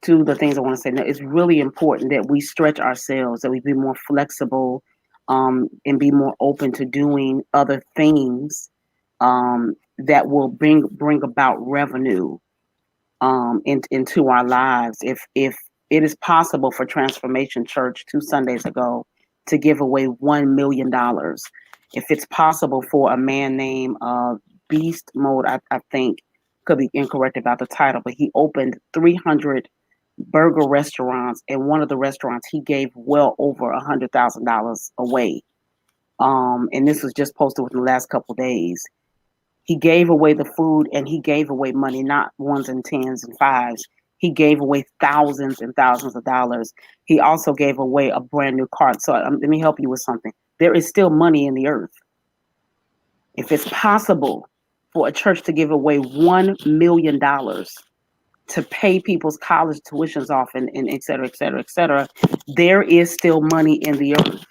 two of the things I want to say now, it's really important that we stretch ourselves, that we be more flexible and be more open to doing other things that will bring about revenue into our lives. If it is possible for Transformation Church 2 Sundays ago to give away $1 million, if it's possible for a man named Beast Mode, I think, could be incorrect about the title, but he opened 300 burger restaurants, and one of the restaurants he gave well over $100,000 away. And this was just posted within the last couple of days. He gave away the food and he gave away money, not ones and tens and fives. He gave away thousands and thousands of dollars. He also gave away a brand new car. So let me help you with something. there is still money in the earth. If it's possible for a church to give away $1 million to pay people's college tuitions off and et cetera, et cetera, et cetera, there is still money in the earth.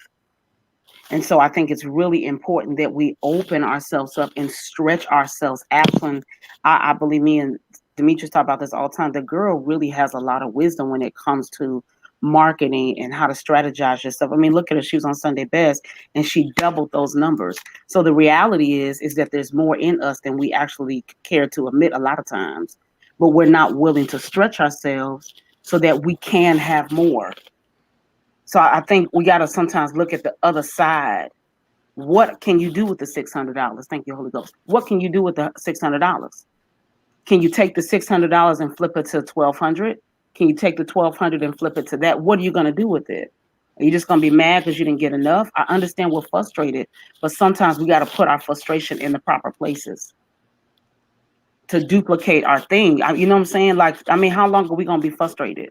And so I think it's really important that we open ourselves up and stretch ourselves. Ashlyn, I believe, me and Demetrius talk about this all the time. The girl really has a lot of wisdom when it comes to marketing and how to strategize yourself. I mean, look at her. She was on Sunday Best and she doubled those numbers. So the reality is that there's more in us than we actually care to admit a lot of times, but we're not willing to stretch ourselves so that we can have more. So I think we got to sometimes look at the other side. What can you do with the $600? Thank you, Holy Ghost. What can you do with the $600? Can you take the $600 and flip it to $1,200? Can you take the $1,200 and flip it to that? What are you going to do with it? Are you just going to be mad because you didn't get enough? I understand we're frustrated, but sometimes we got to put our frustration in the proper places to duplicate our thing. You know what I'm saying? Like, I mean, how long are we going to be frustrated?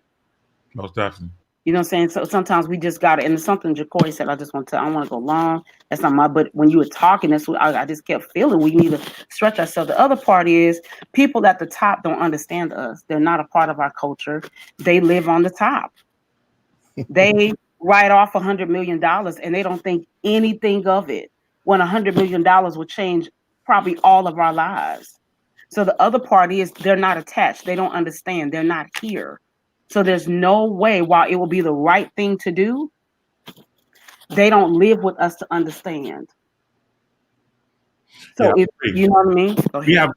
Most definitely. You know what I'm saying? So sometimes we just got to, and it's something Jacory said, I don't want to go long. That's not my, but when you were talking, that's what I just kept feeling. We need to stretch ourselves. The other part is people at the top don't understand us. They're not a part of our culture. They live on the top. They write off $100 million and they don't think anything of it when $100 million will change probably all of our lives. So the other part is they're not attached. They don't understand. They're not here. So there's no way, while it will be the right thing to do, they don't live with us to understand. So Yeah, you know what I mean?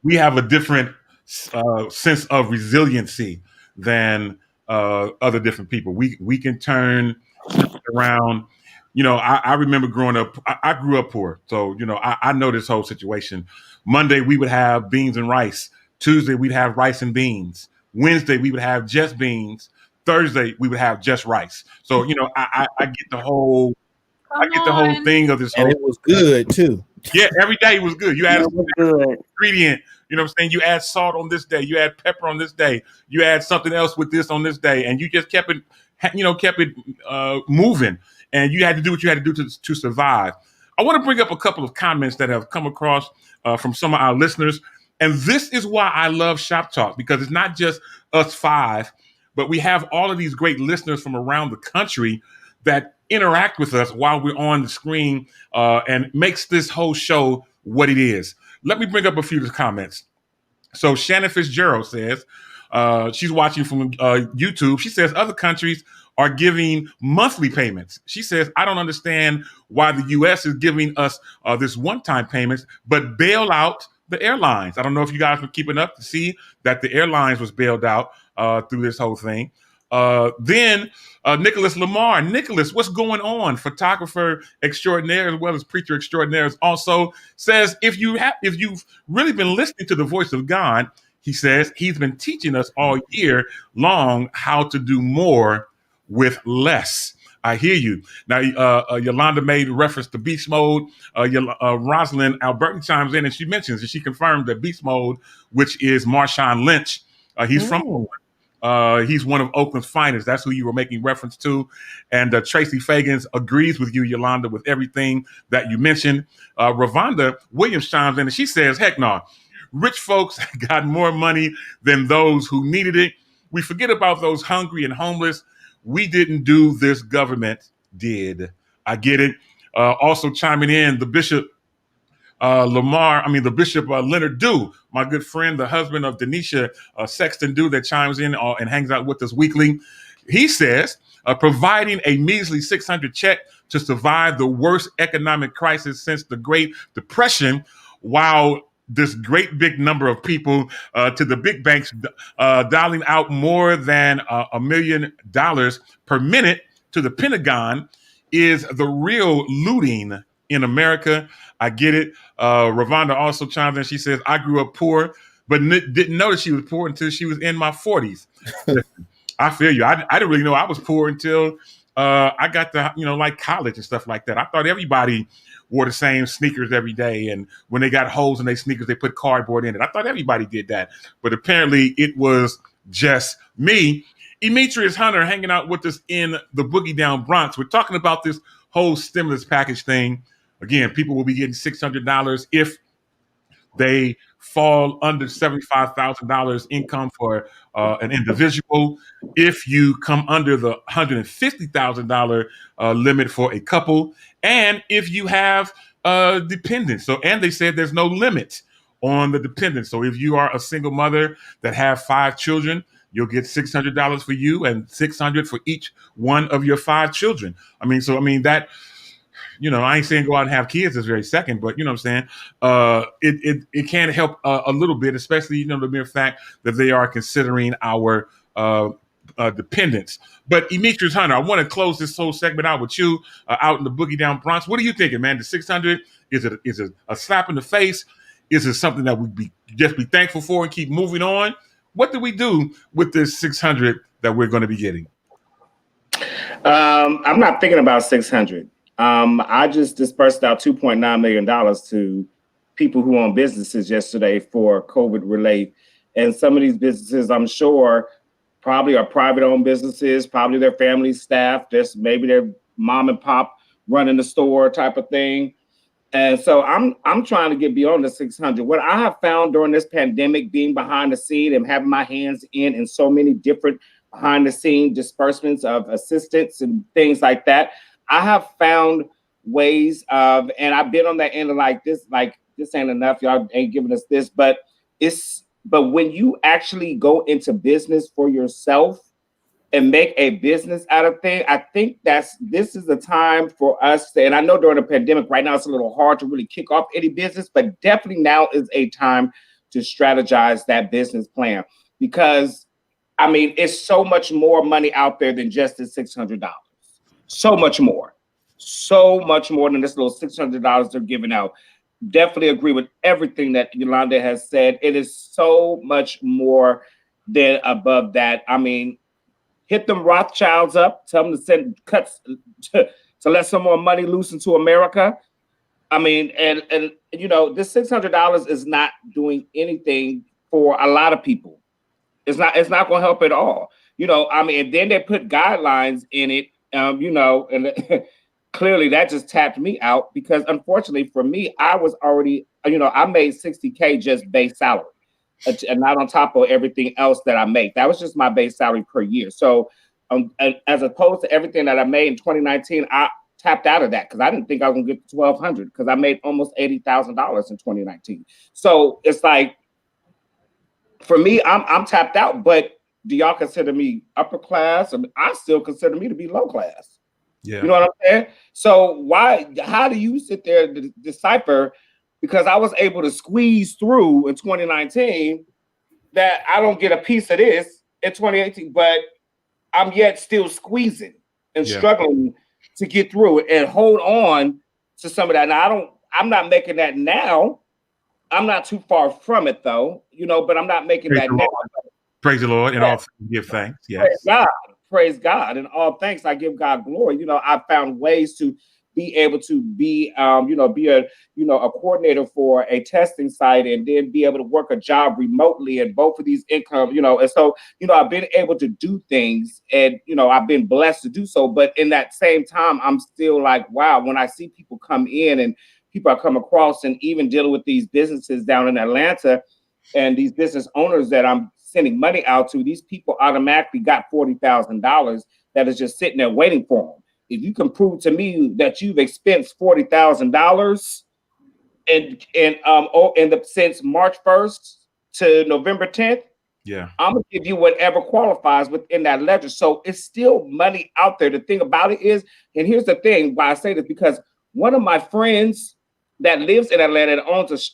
We have a different sense of resiliency than other different people. We can turn around. You know, I remember growing up. I grew up poor, so you know I know this whole situation. Monday we would have beans and rice. Tuesday we'd have rice and beans. Wednesday we would have just beans. Thursday we would have just rice. So you know I get the whole thing of this. And it was good too. Yeah, every day was good. You add an ingredient. You know what I'm saying? You add salt on this day. You add pepper on this day. You add something else with this on this day, and you just kept it moving. And you had to do what you had to do to survive. I want to bring up a couple of comments that have come across from some of our listeners. And this is why I love Shop Talk, because it's not just us five, but we have all of these great listeners from around the country that interact with us while we're on the screen and makes this whole show what it is. Let me bring up a few of the comments. So Shannon Fitzgerald says, she's watching from YouTube. She says other countries are giving monthly payments. She says, I don't understand why the U.S. is giving us this one-time payments, but bail out the airlines. I don't know if you guys were keeping up to see that the airlines was bailed out through this whole thing. Then Nicholas Lamar. Nicholas, what's going on? Photographer extraordinaire as well as preacher extraordinaire also says, if you've really been listening to the voice of God, he says he's been teaching us all year long how to do more with less. I hear you. Now, Yolanda made reference to beast mode. Rosalind Alberti chimes in and she mentions and she confirmed that beast mode, which is Marshawn Lynch. He's from Oakland. He's one of Oakland's finest. That's who you were making reference to. And Tracy Fagans agrees with you, Yolanda, with everything that you mentioned. Ravonda Williams chimes in and she says, heck no, rich folks got more money than those who needed it. We forget about those hungry and homeless. We didn't do this, government did. I get it. Also chiming in, the Bishop Leonard Dew, my good friend, the husband of Denisha Sexton Dew that chimes in and hangs out with us weekly. He says, providing a measly $600 check to survive the worst economic crisis since the Great Depression, while this great big number of people to the big banks dialing out more than $1 million per minute to the Pentagon is the real looting in America. I get it. Ravonda also chimes in. She says, I grew up poor, but didn't know that she was poor until she was in my 40s. I feel you. I didn't really know I was poor until I got to, like college and stuff like that. I thought everybody wore the same sneakers every day. And when they got holes in their sneakers, they put cardboard in it. I thought everybody did that. But apparently it was just me. Demetrius Hunter hanging out with us in the Boogie Down Bronx. We're talking about this whole stimulus package thing. Again, people will be getting $600 if they fall under $75,000 income for an individual. If you come under the $150,000 limit for a couple, and if you have dependents. So, and they said there's no limit on the dependents. So, if you are a single mother that have 5 children, you'll get $600 for you and $600 for each one of your 5 children. I mean, that. I ain't saying go out and have kids this very second, but you know what I'm saying? It can help a little bit, especially, the mere fact that they are considering our dependents. But Demetrius Hunter, I want to close this whole segment out with you out in the Boogie Down Bronx. What are you thinking, man? The 600, is it a slap in the face? Is it something that we just be thankful for and keep moving on? What do we do with this 600 that we're going to be getting? I'm not thinking about 600. I just dispersed out $2.9 million to people who own businesses yesterday for COVID relief. And some of these businesses, I'm sure, probably are private-owned businesses, probably their family staff, just maybe their mom and pop running the store type of thing. And so I'm trying to get beyond the 600. What I have found during this pandemic, being behind the scene and having my hands in so many different behind-the-scene disbursements of assistance and things like that, I have found ways of, and I've been on that end of this ain't enough, y'all ain't giving us this, but when you actually go into business for yourself and make a business out of things, I think this is the time for us to, and I know during the pandemic right now it's a little hard to really kick off any business, but definitely now is a time to strategize that business plan, because it's so much more money out there than just the $600. So much more than this little $600 they're giving out. Definitely agree with everything that Yolanda has said. It is so much more than above that. Hit them Rothschilds up, tell them to send cuts to let some more money loose into America. And this $600 is not doing anything for a lot of people. It's not going to help at all. And then they put guidelines in it. And clearly that just tapped me out, because unfortunately for me, I was already, I made $60K just base salary, and not on top of everything else that I make. That was just my base salary per year. So as opposed to everything that I made in 2019, I tapped out of that because I didn't think I was gonna get to 1,200, because I made almost $80,000 in 2019. So it's like, for me, I'm tapped out. But do y'all consider me upper class? I still consider me to be low class. Yeah. You know what I'm saying? So how do you sit there and decipher, because I was able to squeeze through in 2019, that I don't get a piece of this in 2018, but I'm yet still squeezing and struggling to get through it and hold on to some of that. Now, I'm not making that now. I'm not too far from it though, but I'm not making that now. Praise the Lord, and all give thanks. Yes. Praise God. In all thanks, I give God glory. I found ways to be able to be a coordinator for a testing site, and then be able to work a job remotely, and both of these income, and so, I've been able to do things, and, I've been blessed to do so. But in that same time, I'm still like, wow, when I see people come in and people I come across, and even dealing with these businesses down in Atlanta, and these business owners that I'm sending money out to, these people automatically got $40,000 that is just sitting there waiting for them. If you can prove to me that you've expensed $40,000 since March 1st to November 10th, I'm gonna give you whatever qualifies within that ledger. So it's still money out there. The thing about it is, and here's the thing why I say this, because one of my friends that lives in Atlanta and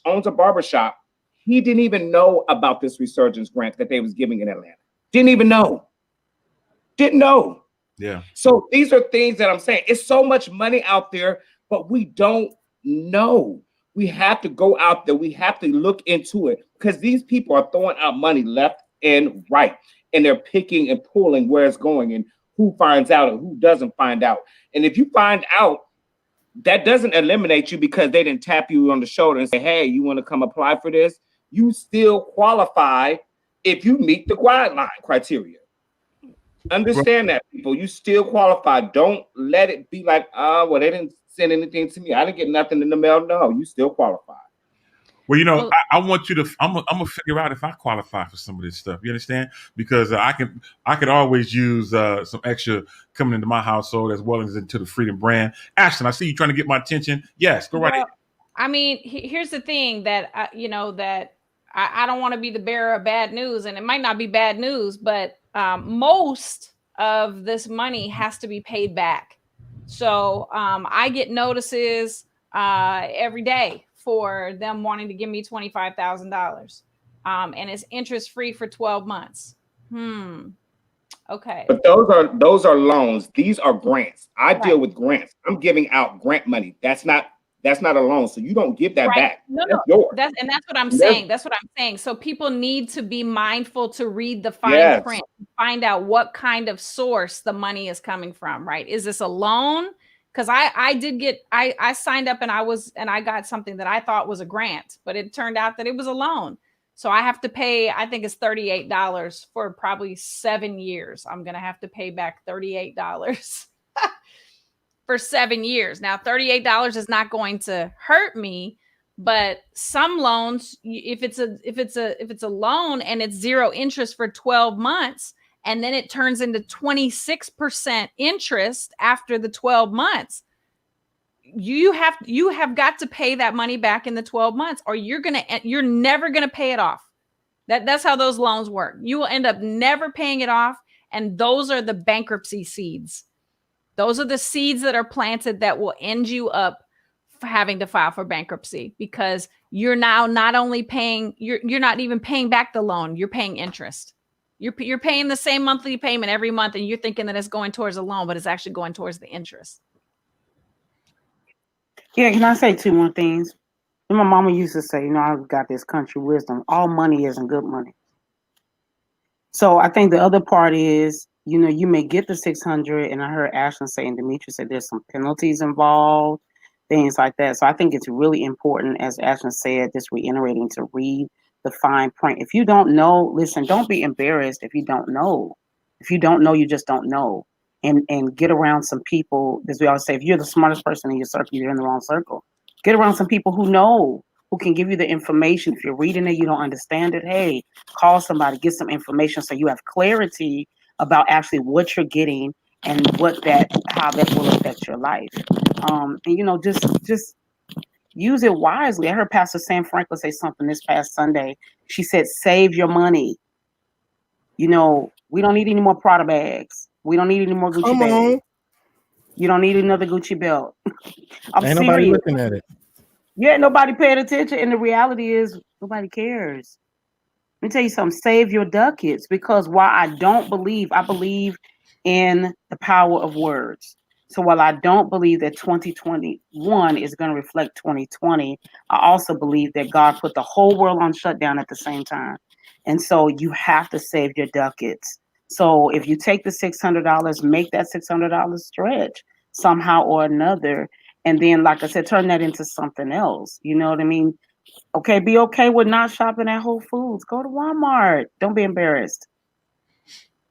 owns a barbershop, he didn't even know about this resurgence grant that they was giving in Atlanta. Didn't know. Yeah. So these are things that I'm saying. It's so much money out there, but we don't know. We have to go out there. We have to look into it, because these people are throwing out money left and right, and they're picking and pulling where it's going and who finds out and who doesn't find out. And if you find out, that doesn't eliminate you because they didn't tap you on the shoulder and say, hey, you want to come apply for this? You still qualify if you meet the guideline criteria. Understand that, people. You still qualify. Don't let it be like, well, they didn't send anything to me. I didn't get nothing in the mail. No, you still qualify. Well, I want you to. I'm gonna figure out if I qualify for some of this stuff. You understand? Because I could always use some extra coming into my household as well as into the Freedom brand. Ashton, I see you trying to get my attention. Yes, go right ahead. I mean, here's the thing that that I don't want to be the bearer of bad news, and it might not be bad news, but most of this money has to be paid back. So I get notices every day for them wanting to give me $25,000, and it's interest free for 12 months. Okay. But those are loans. These are grants. I deal with grants. I'm giving out grant money. That's not a loan. So you don't give that back. No, that's yours. That's what I'm saying. That's what I'm saying. So people need to be mindful to read the fine print, find out what kind of source the money is coming from, right? Is this a loan? Because I signed up and I got something that I thought was a grant, but it turned out that it was a loan. So I have to pay, I think it's $38 for probably 7 years. I'm going to have to pay back $38 for 7 years. Now, $38 is not going to hurt me, but some loans, if it's a loan and it's zero interest for 12 months, and then it turns into 26% interest after the 12 months, you have got to pay that money back in the 12 months, or you're never gonna pay it off. That's how those loans work. You will end up never paying it off, and those are the bankruptcy seeds. Those are the seeds that are planted that will end you up for having to file for bankruptcy, because you're now not only paying, you're not even paying back the loan, you're paying interest. You're paying the same monthly payment every month, and you're thinking that it's going towards a loan, but it's actually going towards the interest. Yeah, can I say two more things? My mama used to say, I've got this country wisdom. All money isn't good money. So I think the other part is, you may get the 600, and I heard Ashton say and Demetri said there's some penalties involved, things like that. So I think it's really important, as Ashton said, just reiterating, to read the fine print. If you don't know, listen, don't be embarrassed if you don't know. If you don't know, you just don't know. And get around some people, as we always say, if you're the smartest person in your circle, you're in the wrong circle. Get around some people who know, who can give you the information. If you're reading it, you don't understand it, hey, call somebody, get some information so you have clarity about actually what you're getting and how that will affect your life. And just use it wisely. I heard Pastor Sam Franklin say something this past Sunday. She said, save your money. We don't need any more Prada bags. We don't need any more Gucci bags. You don't need another Gucci belt. Ain't nobody looking at it. Yeah, nobody paid attention. And the reality is, nobody cares. Let me tell you something. Save your ducats, because while I believe in the power of words. So while I don't believe that 2021 is going to reflect 2020, I also believe that God put the whole world on shutdown at the same time. And so you have to save your ducats. So if you take the $600, make that $600 stretch somehow or another. And then, like I said, turn that into something else. You know what I mean? Okay, be okay with not shopping at Whole Foods. Go to Walmart. Don't be embarrassed.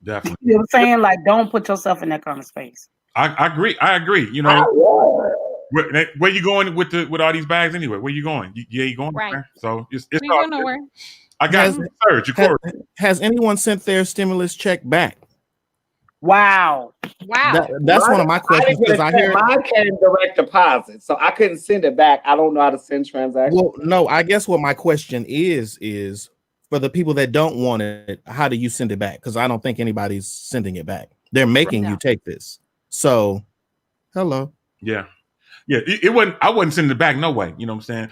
Definitely. You know what I'm saying? Like, don't put yourself in that kind of space. I agree. Where you going with all these bags anyway? Where you going? You going? Right. There? So it's going nowhere. I got Serge. Has anyone sent their stimulus check back? Wow. That's one of my questions, because I hear mine came direct deposit, so I couldn't send it back. I don't know how to send transactions. Well, no, I guess what my question is for the people that don't want it, how do you send it back? Because I don't think anybody's sending it back. They're making you take this. So, hello. Yeah. It wasn't. I wasn't sending it back. No way. You know what I'm saying?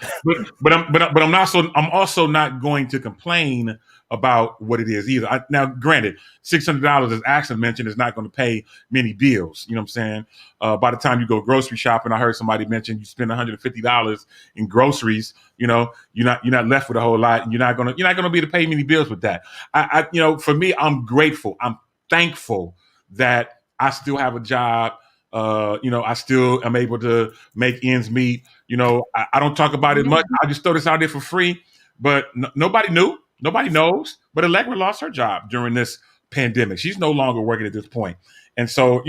But I'm also not going to complain about what it is either. Now, granted, $600, as Ashton mentioned, is not going to pay many bills. You know what I'm saying? By the time you go grocery shopping, I heard somebody mention you spend $150 in groceries. You're not left with a whole lot, and you're not gonna be able to pay many bills with that. For me, I'm grateful. I'm thankful that I still have a job. I still am able to make ends meet. I don't talk about it much. I just throw this out there for free. But nobody knew. Nobody knows. But Allegra lost her job during this pandemic. She's no longer working at this point. And so,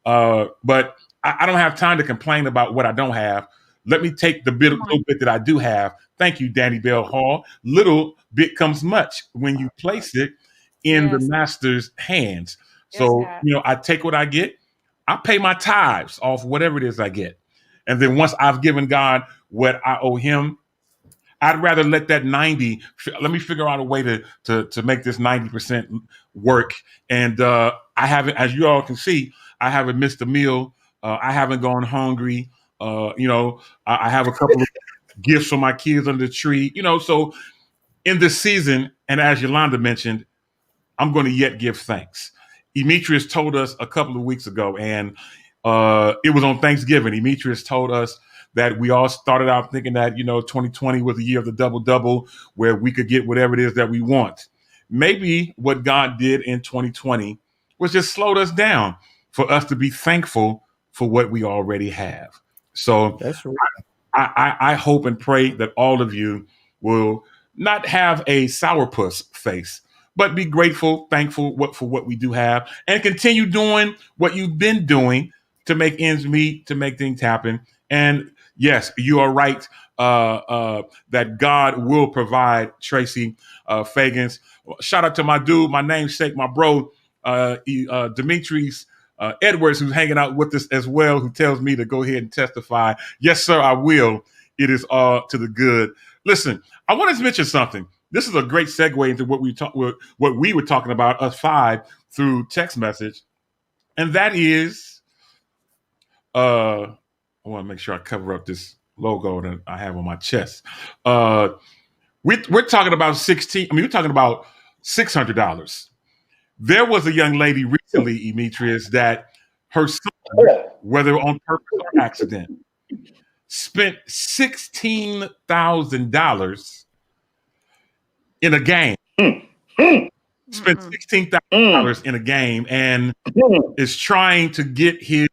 but I don't have time to complain about what I don't have. Let me take the little bit that I do have. Thank you, Danny Bell Hall. Little bit comes much when you place it in the master's hands. So, I take what I get. I pay my tithes off whatever it is I get. And then once I've given God what I owe him, I'd rather let that 90, let me figure out a way to make this 90% work. And I haven't, as you all can see, I haven't missed a meal. I haven't gone hungry. I have a couple of gifts for my kids under the tree, so in this season, and as Yolanda mentioned, I'm going to yet give thanks. Demetrius told us a couple of weeks ago, and it was on Thanksgiving. Demetrius told us that we all started out thinking that, 2020 was the year of the double-double where we could get whatever it is that we want. Maybe what God did in 2020 was just slowed us down for us to be thankful for what we already have. So that's right. I hope and pray that all of you will not have a sourpuss face, but be grateful, thankful for what we do have, and continue doing what you've been doing to make ends meet, to make things happen. And yes, you are right that God will provide. Tracy Fagans. Shout out to my dude, my namesake, my bro, Demetrius Edwards, who's hanging out with us as well, who tells me to go ahead and testify. Yes, sir, I will. It is all to the good. Listen, I wanted to mention something. This is a great segue into what we were talking about, us five, through text message. And that is, I want to make sure I cover up this logo that I have on my chest. We're talking about we're talking about $600. There was a young lady recently, Demetrius, that her son, whether on purpose or accident, spent $16,000 in a game. Spent $16,000 in a game and is trying to get his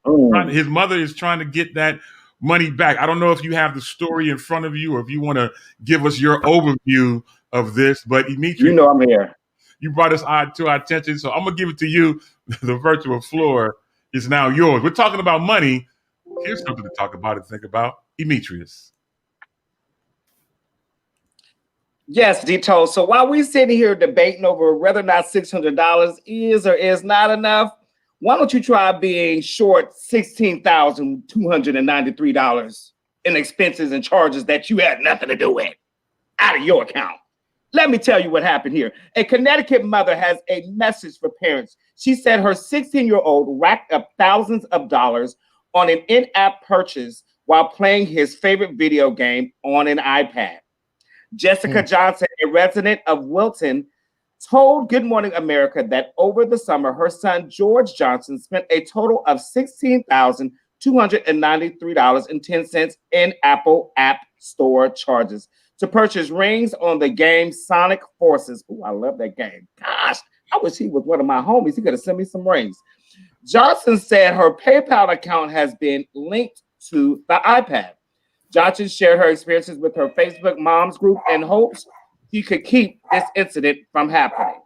mother is trying to get that money back. I don't know if you have the story in front of you or if you want to give us your overview of this, but Demetrius, I'm here. You brought this to our attention, so I'm going to give it to you. The virtual floor is now yours. We're talking about money. Here's something to talk about and think about. Demetrius. Yes, Dito. So while we're sitting here debating over whether or not $600 is or is not enough, why don't you try being short $16,293 in expenses and charges that you had nothing to do with out of your account? Let me tell you what happened here. A Connecticut mother has a message for parents. She said her 16-year-old racked up thousands of dollars on an in-app purchase while playing his favorite video game on an iPad. Jessica Johnson, a resident of Wilton, told Good Morning America that over the summer, her son, George Johnson, spent a total of $16,293.10 in Apple App Store charges to purchase rings on the game Sonic Forces. Oh, I love that game. Gosh, I wish he was one of my homies. He could have sent me some rings. Johnson said her PayPal account has been linked to the iPad. Johnson shared her experiences with her Facebook moms group and hopes he could keep this incident from happening.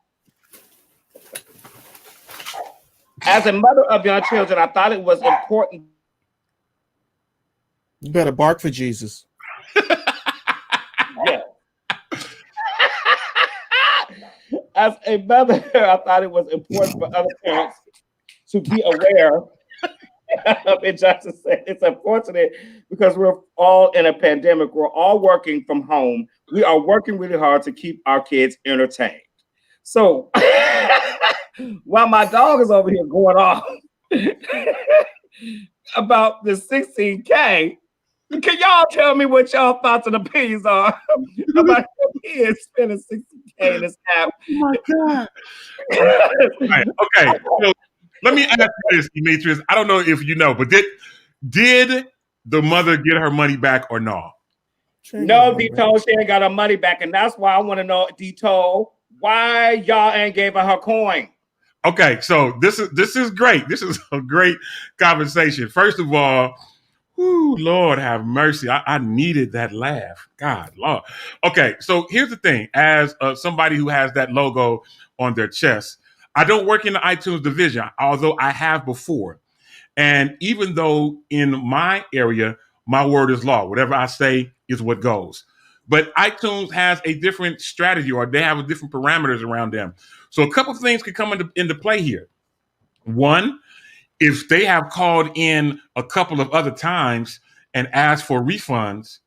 As a mother of young children, I thought it was important. You better bark for Jesus. Yeah. As a mother, I thought it was important for other parents to be aware of it. Johnson said it's unfortunate because we're all in a pandemic. We're all working from home. We are working really hard to keep our kids entertained. So while my dog is over here going off about the 16K, can y'all tell me what y'all thoughts and opinions are about your kids spending 60K in this app? Oh my God. Okay. So let me ask you this, Demetrius. I don't know if you know, but did the mother get her money back or no? No, Dito, she ain't got her money back. And that's why I want to know, Dito, why y'all ain't gave her her coin? Okay, so this is great. This is a great conversation. First of all, whoo, Lord have mercy. I needed that laugh. God, Lord. Okay, so here's the thing. As somebody who has that logo on their chest, I don't work in the iTunes division, although I have before. And even though in my area, my word is law, whatever I say is what goes. But iTunes has a different strategy, or they have a different parameters around them. So a couple of things could come into play here. One, if they have called in a couple of other times and asked for refunds,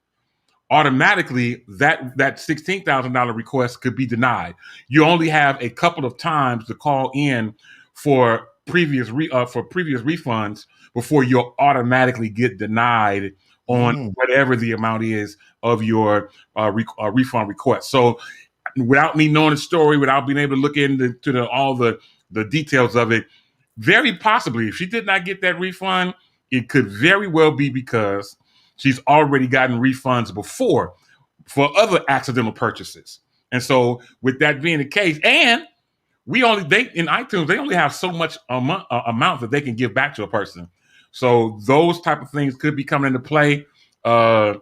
automatically that $16,000 request could be denied. You only have a couple of times to call in for previous refunds before you'll automatically get denied on whatever the amount is of your refund request. So without me knowing the story, without being able to look into all the details of it, very possibly if she did not get that refund, it could very well be because she's already gotten refunds before for other accidental purchases. And so with that being the case, and in iTunes, they only have so much amount that they can give back to a person. So those type of things could be coming into play. This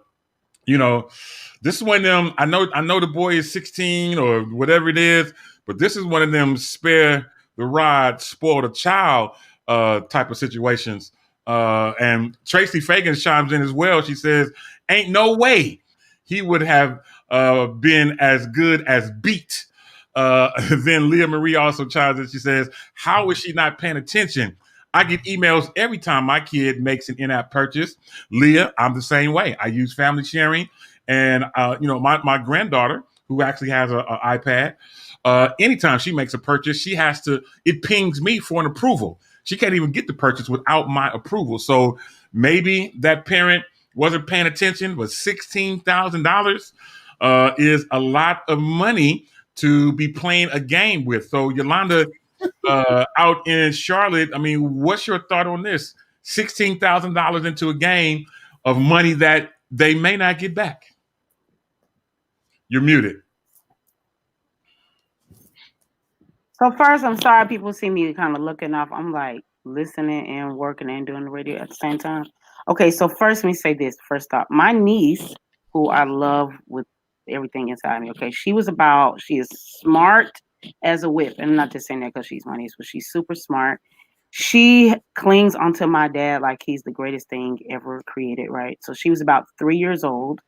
is one of them, I know the boy is 16 or whatever it is, but this is one of them spare the rod, spoil the child type of situations. And Tracy Fagan chimes in as well. She says, ain't no way he would have been as good as beat. Then Leah Marie also chimes in. She says, how is she not paying attention? I get emails every time my kid makes an in-app purchase. Leah, I'm the same way. I use family sharing. And, my granddaughter, who actually has an iPad, anytime she makes a purchase, it pings me for an approval. She can't even get the purchase without my approval. So maybe that parent wasn't paying attention, but $16,000 is a lot of money to be playing a game with. So Yolanda, out in Charlotte, I mean, what's your thought on this? $16,000 into a game of money that they may not get back. You're muted. So first, I'm sorry people see me kind of looking off. I'm like listening and working and doing the radio at the same time. Okay, so first let me say this. First off, my niece, who I love with everything inside me, okay, she is smart as a whip. And I'm not just saying that because she's my niece, but she's super smart. She clings onto my dad like he's the greatest thing ever created, right? So she was about 3 years old,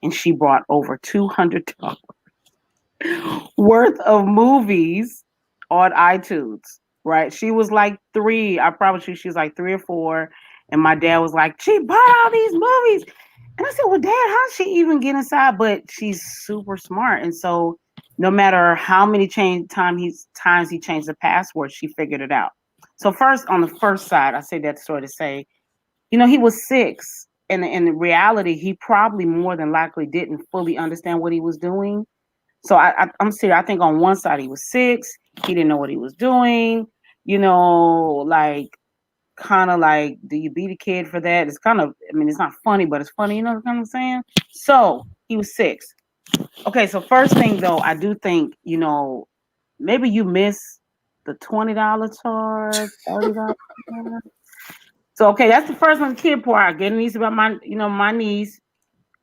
and she brought over $200 worth of movies on iTunes, right? She was like 3. I promise you, she was like 3 or 4. And my dad was like, she bought all these movies. And I said, well, Dad, how'd she even get inside? But she's super smart. And so no matter how many times he changed the password, she figured it out. So first, on the first side, I say that sort of say, he was 6. And in reality, he probably more than likely didn't fully understand what he was doing. So I'm serious. I think on one side he was 6. He didn't know what he was doing. Kind of like, do you beat a kid for that? It's kind of, it's not funny, but it's funny. You know what I'm saying? So he was 6. Okay. So first thing though, I do think, maybe you miss the $20 charge, $30 charge. So, okay. That's the first one, kid part. Getting these about my niece.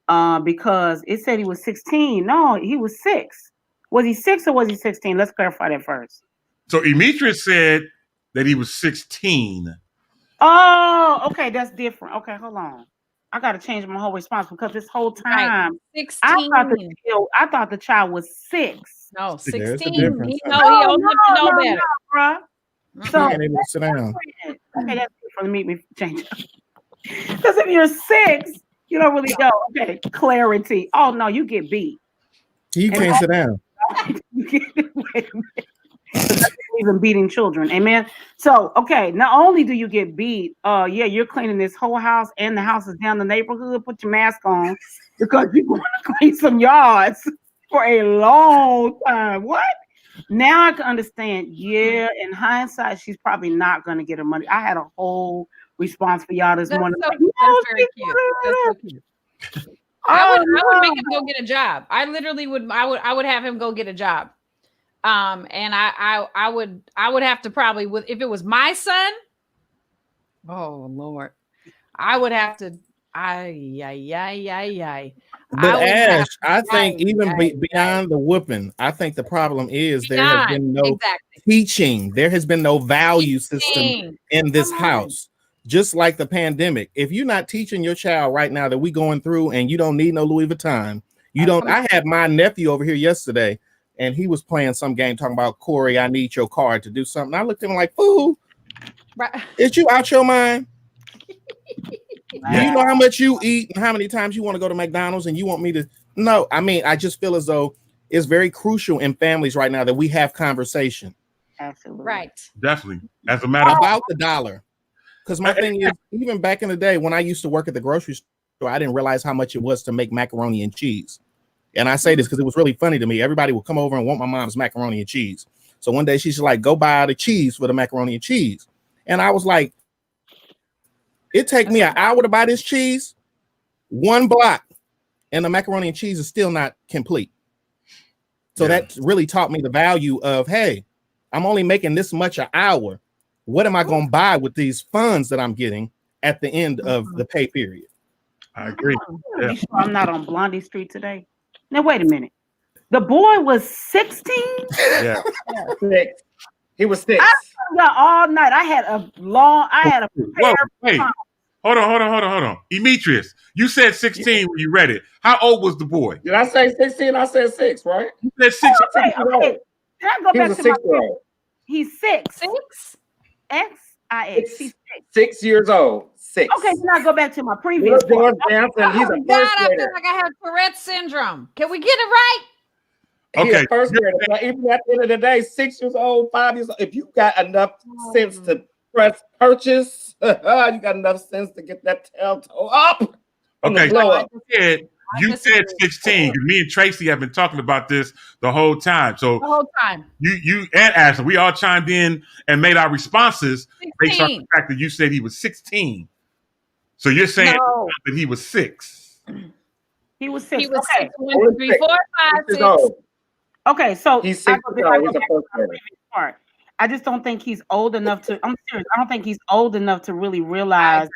Because it said he was 16. No, he was 6. Was he 6 or was he 16? Let's clarify that first. So Demetrius said that he was 16. Oh, okay, that's different. Okay, hold on. I got to change my whole response because this whole time, right. 16. I thought the child was 6. No, 16. He know better. Bruh. So sit down. Okay, that's different. Let me change it. Because if you're 6, you don't really go. Okay, clarity. Oh no, you get beat. You can't sit down. Even beating children, amen. So, okay, not only do you get beat, you're cleaning this whole house and the houses down the neighborhood. Put your mask on because you're going to clean some yards for a long time. What? Now I can understand. Yeah, in hindsight, she's probably not going to get her money. I had a whole response for y'all this morning. That's very cute. That's so cute. I would make him go get a job. I literally would. I would have him go get a job. And I would have to probably, if it was my son, oh Lord, I would have But Ash, I think even beyond the whooping, I think the problem is there has been no teaching. There has been no value system in this house. Just like the pandemic. If you're not teaching your child right now that we going through and you don't need no Louis Vuitton, you don't. I had my nephew over here yesterday and he was playing some game talking about, Corey, I need your card to do something. I looked at him like, fool, is you out your mind? Do you know how much you eat and how many times you want to go to McDonald's and you want me to? No, I mean, I just feel as though it's very crucial in families right now that we have conversation. Absolutely. Right. Definitely. As a matter about the dollar. Because my thing is, even back in the day when I used to work at the grocery store, I didn't realize how much it was to make macaroni and cheese. And I say this because it was really funny to me. Everybody would come over and want my mom's macaroni and cheese. So one day she's like, go buy the cheese for the macaroni and cheese. And I was like, it take me an hour to buy this cheese, 1 block, and the macaroni and cheese is still not complete. So that really taught me the value of, hey, I'm only making this much an hour. What am I going to buy with these funds that I'm getting at the end of the pay period? I agree. Yeah. You sure I'm not on Blondie Street today? Now, wait a minute. The boy was 16? Yeah. 6. He was 6. I was all night. I had a wait. Hold on. Demetrius, you said 16 when you read it. How old was the boy? Did I say 16? I said 6, right? You said 6. Okay. Can I go back to 6-year-old. He's 6. 6? X-I-X. He's 6 years old. 6. Okay, can I go back to my previous George Johnson, he's a first God, I grader. feel like I have Tourette's syndrome. Can we get it right? He's Okay. a first grader. But even at the end of the day, 6 years old, 5 years old, if you got enough sense to press purchase, you got enough sense to get that telltale up. Okay, blow up. You said 16. Me and Tracy have been talking about this the whole time. So The whole time. you and Ashley, we all chimed in and made our responses 16. based on the fact that you said he was 16. So you're saying that he was 6. He was 6. He was okay. 6, 1, 2, 3, 4, 5, 6. Okay, so he's 6 years old. He's a first grader. I just don't think he's old enough to. I'm serious. I don't think he's old enough to really realize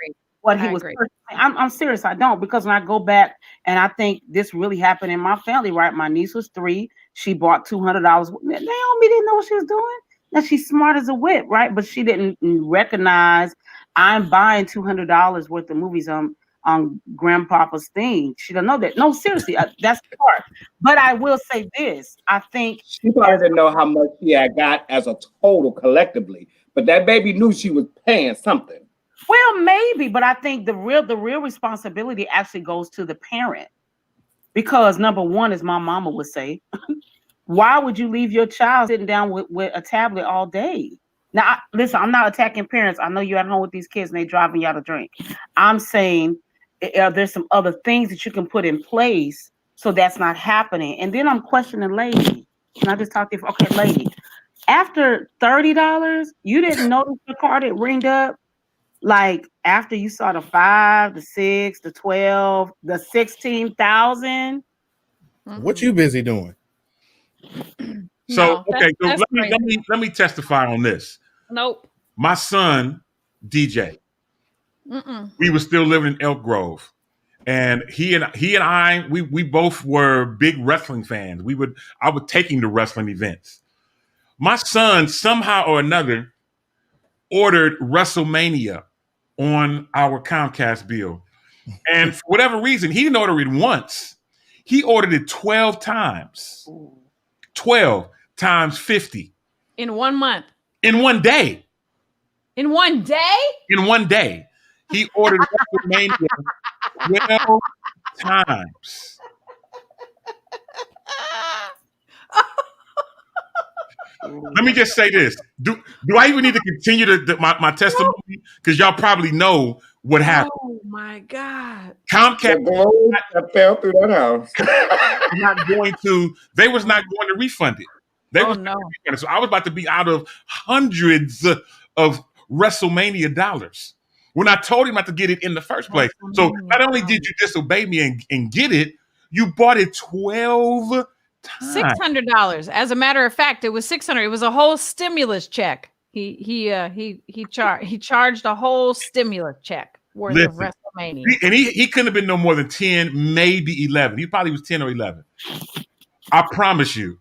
what he was. I'm serious. I don't, because when I go back and I think this really happened in my family, right? My niece was 3. She bought $200. Naomi didn't know what she was doing. Now she's smart as a whip, right? But she didn't recognize I'm buying $200 worth of movies on Grandpapa's thing. She don't know that. No, seriously, that's the part. But I will say this: I think she probably didn't know how much she had got as a total collectively, but that baby knew she was paying something. Well, maybe, but I think the real responsibility actually goes to the parent, because number one, as my mama would say, why would you leave your child sitting down with a tablet all day? Now, listen, I'm not attacking parents. I know you're at home with these kids and they driving you out to drink. I'm saying there's some other things that you can put in place so that's not happening. And then I'm questioning Lady. Can I just talk to you? Okay, Lady. After $30, you didn't notice the card it ringed up? Like after you saw the 5, the 6, the 12, the 16,000? What you busy doing? So okay, so let me testify on this. Nope. My son, DJ, we were still living in Elk Grove, and he and I, we both were big wrestling fans. I would take him to wrestling events. My son somehow or another ordered WrestleMania on our Comcast bill, and for whatever reason, he didn't order it once. He ordered it 12 times. 12 times 50. In 1 month. In one day. In one day? In one day. He ordered WrestleMania 12 times. Let me just say this. Do I even need to continue my testimony? Because y'all probably know what happened. Oh my God. Comcast that fell through that house. They was not going to refund it. So I was about to be out of hundreds of WrestleMania dollars when I told him not to get it in the first place. So not only did you disobey me and get it, you bought it 12 times. $600. As a matter of fact, it was $600. It was a whole stimulus check. He charged a whole stimulus check. worth of Listen, WrestleMania. he couldn't have been no more than 10, maybe 11. He probably was 10 or 11. I promise you,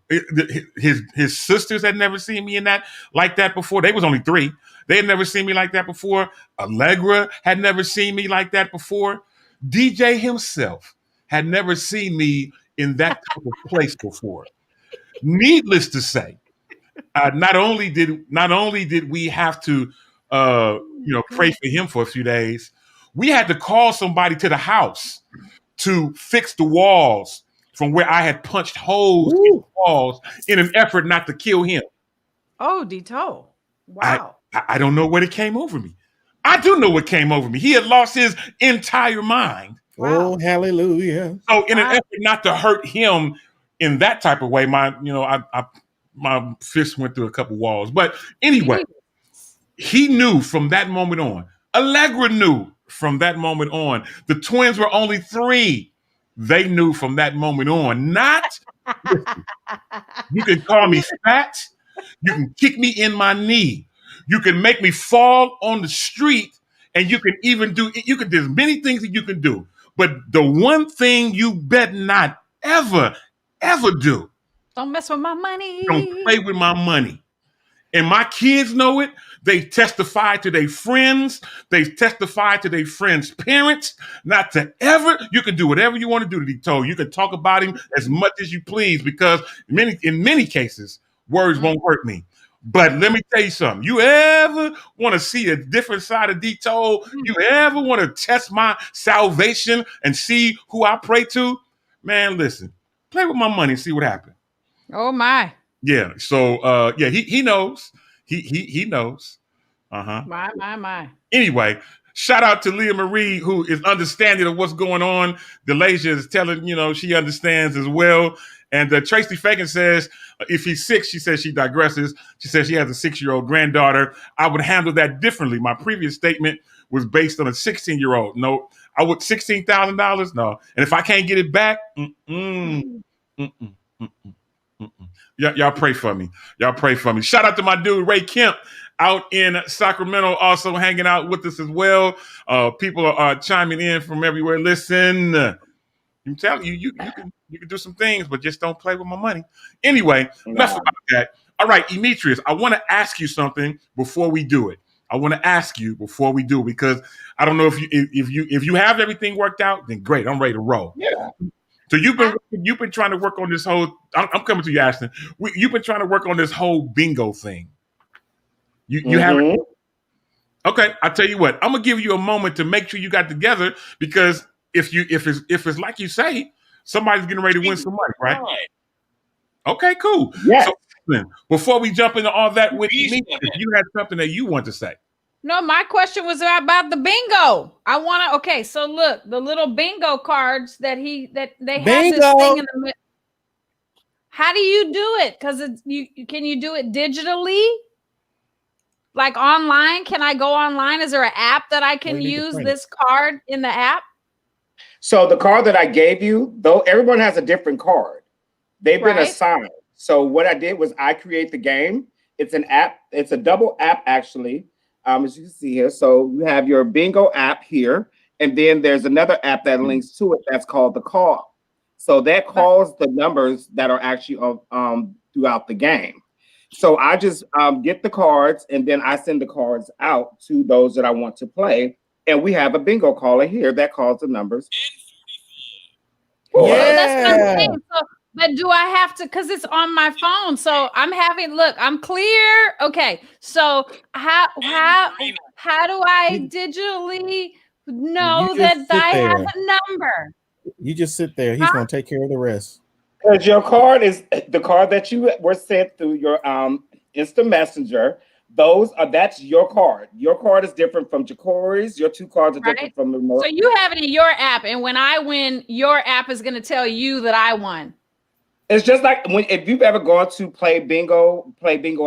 his sisters had never seen me in that like that before. They was only 3. They had never seen me like that before. Allegra had never seen me like that before. DJ himself had never seen me in that type of place before. Needless to say, not only did we have to pray for him for a few days, we had to call somebody to the house to fix the walls from where I had punched holes in the walls in an effort not to kill him. Oh, Dito. Wow. I don't know what it came over me. I do know what came over me. He had lost his entire mind. Wow. Oh, hallelujah. So in an effort not to hurt him in that type of way, my fist went through a couple walls. But anyway, he knew from that moment on. Allegra knew from that moment on. The twins were only 3. They knew from that moment on. You can call me fat. You can kick me in my knee. You can make me fall on the street. And you can there's many things that you can do. But the one thing you better not ever do. Don't mess with my money. Don't play with my money. And my kids know it. They testify to their friends. They testify to their friends' parents not to ever. You can do whatever you want to do to be told. You can talk about him as much as you please because in many cases, words won't hurt me. But let me tell you something. You ever want to see a different side of Dito? You ever want to test my salvation and see who I pray to? Man, listen. Play with my money and see what happens. Oh, my. Yeah. So, he knows. He knows. Uh-huh. My. Anyway, shout out to Leah Marie, who is understanding of what's going on. Delasia is telling, she understands as well. And Tracy Fagan says, if he's 6, she says she digresses. She says she has a 6-year-old granddaughter. I would handle that differently. My previous statement was based on a 16-year-old. No, I would $16,000. No. And if I can't get it back, y'all pray for me. Y'all pray for me. Shout out to my dude, Ray Kemp, out in Sacramento, also hanging out with us as well. People are chiming in from everywhere. Listen, I'm telling you, you can do some things, but just don't play with my money. Anyway, enough about that. All right, Demetrius, I want to ask you something before we do it. Because I don't know if you have everything worked out, then great. I'm ready to roll. Yeah. So you've been trying to work on this whole. I'm coming to you, Ashton. You've been trying to work on this whole bingo thing. You have. Okay, I'll tell you what. I'm gonna give you a moment to make sure you got together because if it's like you say, somebody's getting ready to win some money, right? Okay, cool. Yes. So, before we jump into all that with me, you had something that you want to say. No, my question was about the bingo. Okay, so look, the little bingo cards that they have this thing in the middle. How do you do it? Because can you do it digitally? Like online? Can I go online? Is there an app that I can use this card in the app? So the card that I gave you, though everyone has a different card. They've been assigned. So what I did was I create the game. It's an app. It's a double app, actually. As you can see here. So you have your bingo app here. And then there's another app that links to it that's called the call. So that calls the numbers that are actually throughout the game. So I just get the cards and then I send the cards out to those that I want to play. And we have a bingo caller here that calls the numbers. Yeah. That's what I'm saying. So, but do I have to, because it's on my phone. So I'm clear. Okay. So how do I digitally know that I have a number? You just sit there. He's going to take care of the rest. Because your card is the card that you were sent through your instant messenger. That's your card. Your card is different from Ja'Cory's. Your 2 cards are different from the So you have it in your app, and when I win, your app is going to tell you that I won. It's just like if you've ever gone to play bingo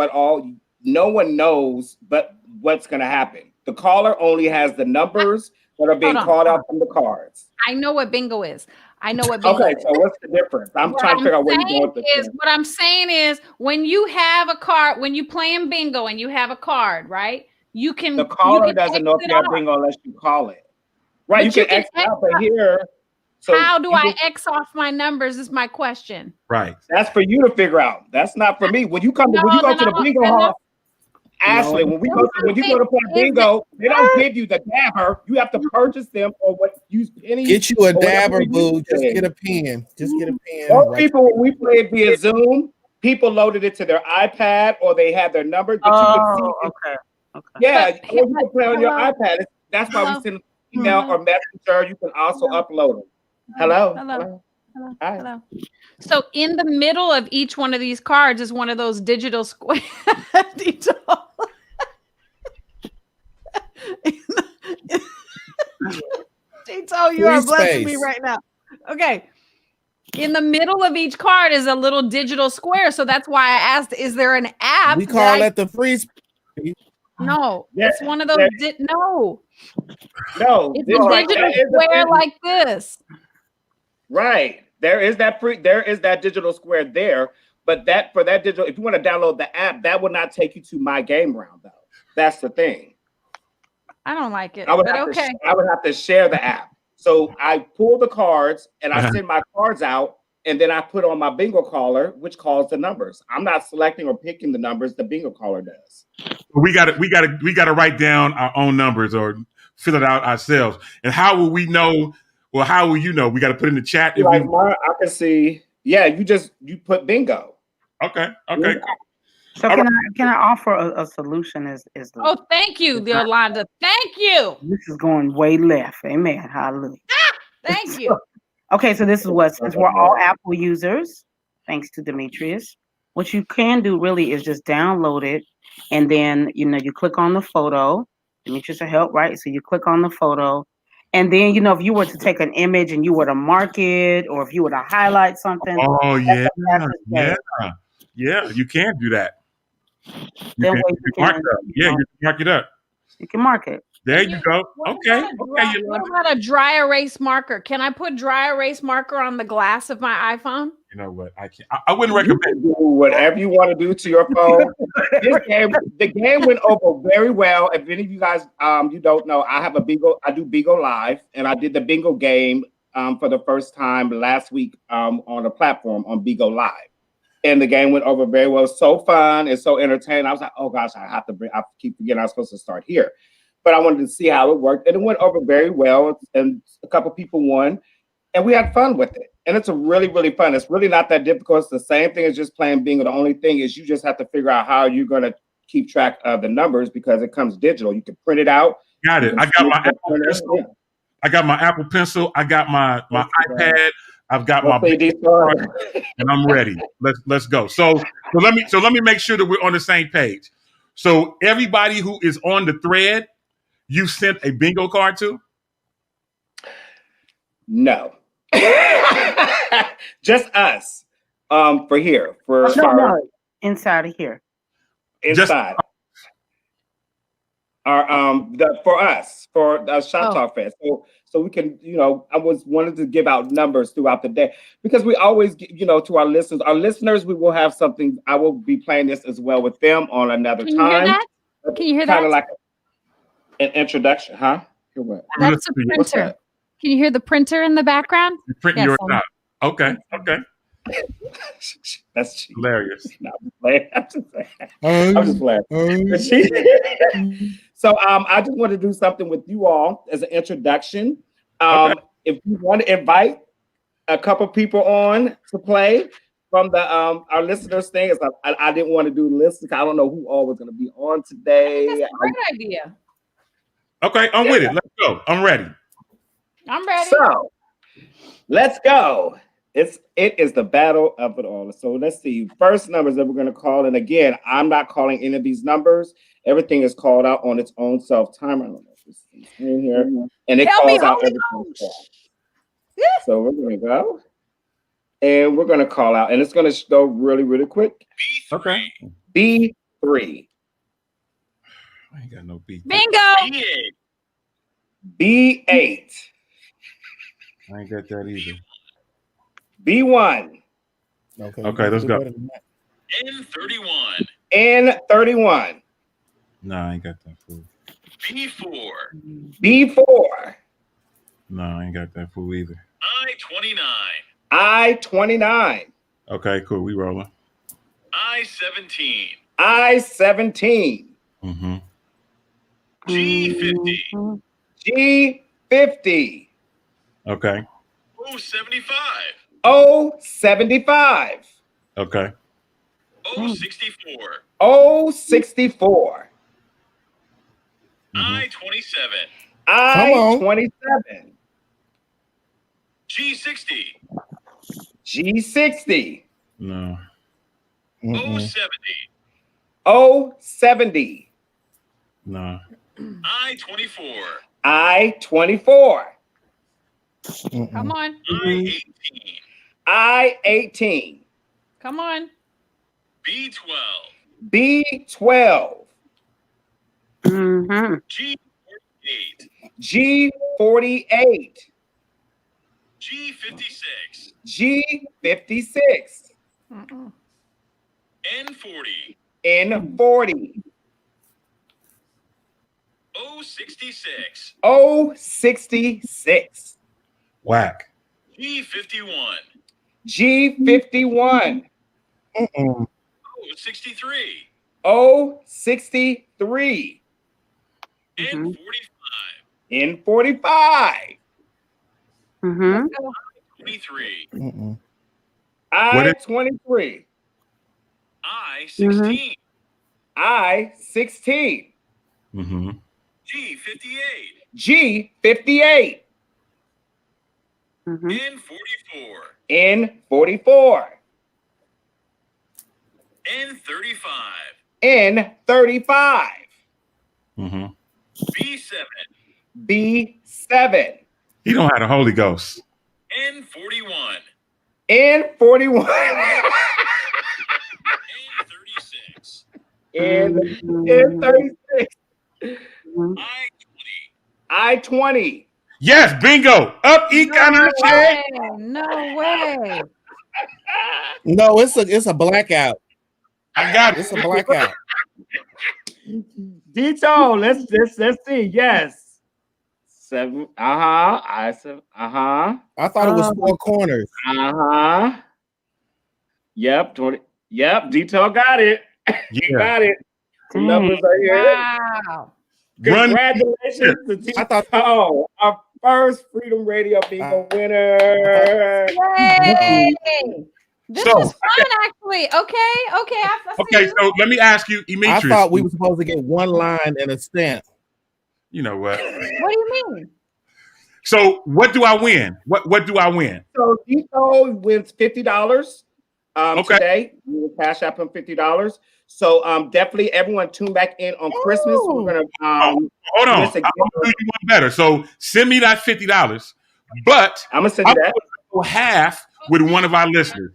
at all, no one knows but what's going to happen. The caller only has the numbers that are being called out from the cards. I know what bingo is. Okay, so what's the difference? I'm trying to figure out where you're going with this. What I'm saying is when you have a card, when you play in bingo and you have a card, right? The caller doesn't know if you have bingo unless you call it. Right, But you can X out, but here. So how do I X off my numbers? Is my question. Right. That's for you to figure out. That's not for me. When you go to the bingo hall, Ashley, when you go to play bingo, they don't give you the dabber. You have to purchase them or use pennies. Get you a dabber, boo. Just get a pen. Just get a pen. Most people, when we played via Zoom, people loaded it to their iPad or they had their numbers. But you could see okay. Yeah, or you can play on your iPad. That's why we send an email or messenger. You can also upload them. Hello. So in the middle of each one of these cards is one of those digital squares. Tito, you are blessing me right now. Okay. In the middle of each card is a little digital square. So that's why I asked, is there an app? We call that the free space. No, it's one of those. No, it's a digital square like this. Right. There is that digital square there, but for that digital, if you want to download the app, that will not take you to my game round though. That's the thing. I don't like it. I would have to share the app. So I pull the cards and I send my cards out, and then I put on my bingo caller, which calls the numbers. I'm not selecting or picking the numbers. The bingo caller does. We got to write down our own numbers or fill it out ourselves. And how will we know? Well, how will you know? We got to put in the chat. I can see. Yeah, you put bingo. Okay. Yeah. So can I offer a solution? Thank you, Yolanda. Thank you. This is going way left. Amen. Hallelujah. Thank you. Okay, so this is since we're all Apple users, thanks to Demetrius, what you can do really is just download it, and then you click on the photo. Demetrius will help, right? So you click on the photo, and then if you were to take an image and you were to mark it, or if you were to highlight something. Oh yeah, you can do that. You can mark it up. You can mark it. There you go. Okay. What about a dry erase marker? Can I put dry erase marker on the glass of my iPhone? You know what? I can't. I wouldn't recommend. Do whatever you want to do to your phone. The game went over very well. If any of you guys you don't know, I do Bingo Live, and I did the bingo game for the first time last week on a platform on Bingo Live. And the game went over very well. So fun and so entertaining. I was like, oh gosh, I keep forgetting I was supposed to start here. But I wanted to see how it worked. And it went over very well. And a couple people won. And we had fun with it. And it's really, really fun. It's really not that difficult. It's the same thing as just playing bingo. The only thing is you just have to figure out how you're going to keep track of the numbers because it comes digital. You can print it out. Got it. I got my Apple Pencil. Yeah. I got my Apple Pencil. I got my iPad. I've got my and I'm ready. Let's go. So let me make sure that we're on the same page. So everybody who is on the thread, you sent a bingo card to? No. Just us. For here. No, inside of here. Inside. For us, for Shop Talk Fest. So we can, I wanted to give out numbers throughout the day because we always, to our listeners, we will have something. I will be playing this as well with them on another time. Can you hear that? Kind of like an introduction, huh? Hear what? That's a printer. Can you hear the printer in the background? You're printing yours out. Okay. That's hilarious. No, I'm just playing. So I just want to do something with you all as an introduction. If you want to invite a couple people on to play from the our listeners thing, I didn't want to do lists. I don't know who all was going to be on today. That's a great idea. Okay, I'm with it. Let's go. I'm ready. I'm ready. So let's go. It is the battle of it all. So let's see. First numbers that we're going to call. And again, I'm not calling any of these numbers. Everything is called out on its own self-timer. In here. And it calls out everything. So we're going to go. And we're going to call out. And it's going to go really, really quick. Okay. B3. I ain't got no B. Bingo. B8. I ain't got that either. B1. Okay, let's go. N31. No, I ain't got that food. B4. B4. No, I ain't got that fool either. I-29. I-29. Okay, cool. We rolling. I-17. I-17. Mm-hmm. G50. G50. Okay. O-75. O-75. Okay. O-64. O-64. I-27. I-27. G60. G60. No. O-70. O-70. No. I-24. I-24. Come on. I-18. I-18. Come on. B-12. B-12. Mm-hmm. G-48. G-48. G-56. G-56. N-40. N-40. O-66. O-66. Whack. G-51. G-51. O-63. O-63. N-45. N-45. Mm-hmm. 23. I-23. I-16. I-16. Mm-hmm. G-58. G-58. Mm-hmm. N-44. N-44. N-35. N-35. Mm-hmm. B-7. B-7. He don't have the Holy Ghost. N-41. N-41. N-36. N-36. I-20. I-20. Yes, bingo. Up, Economic. No way. No, it's a blackout. I got it. It's a blackout. Dito, let's see. Yes. 7. I said. I thought it was four corners. Yep. 20. Yep. Dito got it. He Yeah. got it. The numbers are here. Wow. Congratulations to Dito, our first Freedom Radio Bingo winner. Yay! This So- was fun, actually. Okay. I see Okay, you. so let me ask you, I Demetrius. thought we were supposed to get one line and a stamp. You know what? What do you mean? So what do I win? What do I win? So Dito wins $50 Okay. today. We will cash app him $50. So definitely everyone tune back in on Christmas. We're gonna Hold on. listen, I'm gonna do you one better. So send me that $50, but I'm gonna send you I'm that. willing to go half with one of our listeners.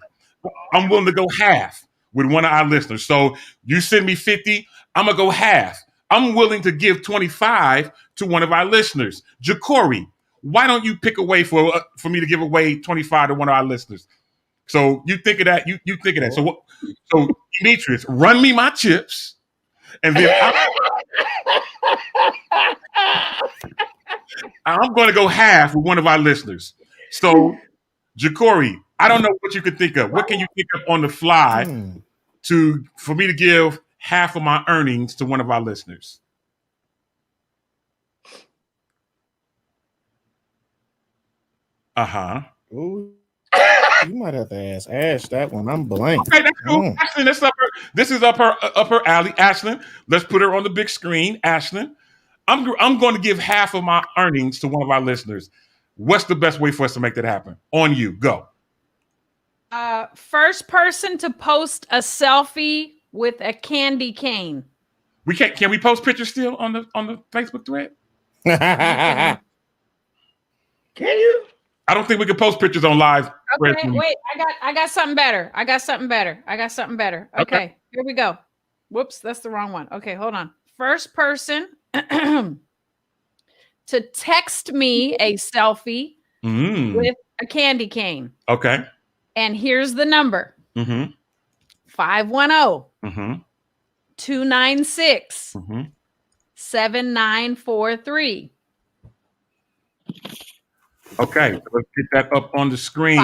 I'm willing to go half with one of our listeners. So you send me 50, I'm gonna go half. I'm willing to give 25 to one of our listeners. Jacory, why don't you pick a way for me to give away 25 to one of our listeners? So you think of that. You think of that. So Demetrius, run me my chips, and then I'm going to go half with one of our listeners. So Jacory, I don't know what you could think of. What can you think of on the fly for me to give half of my earnings to one of our listeners? Ooh, you might have to ask Ash that one. I'm blank. Okay, that's cool. Ashlyn, this is up her alley. Ashlyn, let's put her on the big screen. Ashlyn, I'm going to give half of my earnings to one of our listeners. What's the best way for us to make that happen? On you, go. First person to post a selfie with a candy cane. We can we post pictures still on the Facebook thread? Can you? I don't think we can post pictures on live. Okay, wait, I got something better. Okay, here we go. Whoops, that's the wrong one. Okay, hold on. First person to text me a selfie with a candy cane. Okay. And here's the number. 510 296 7943. Okay, so let's get that up on the screen.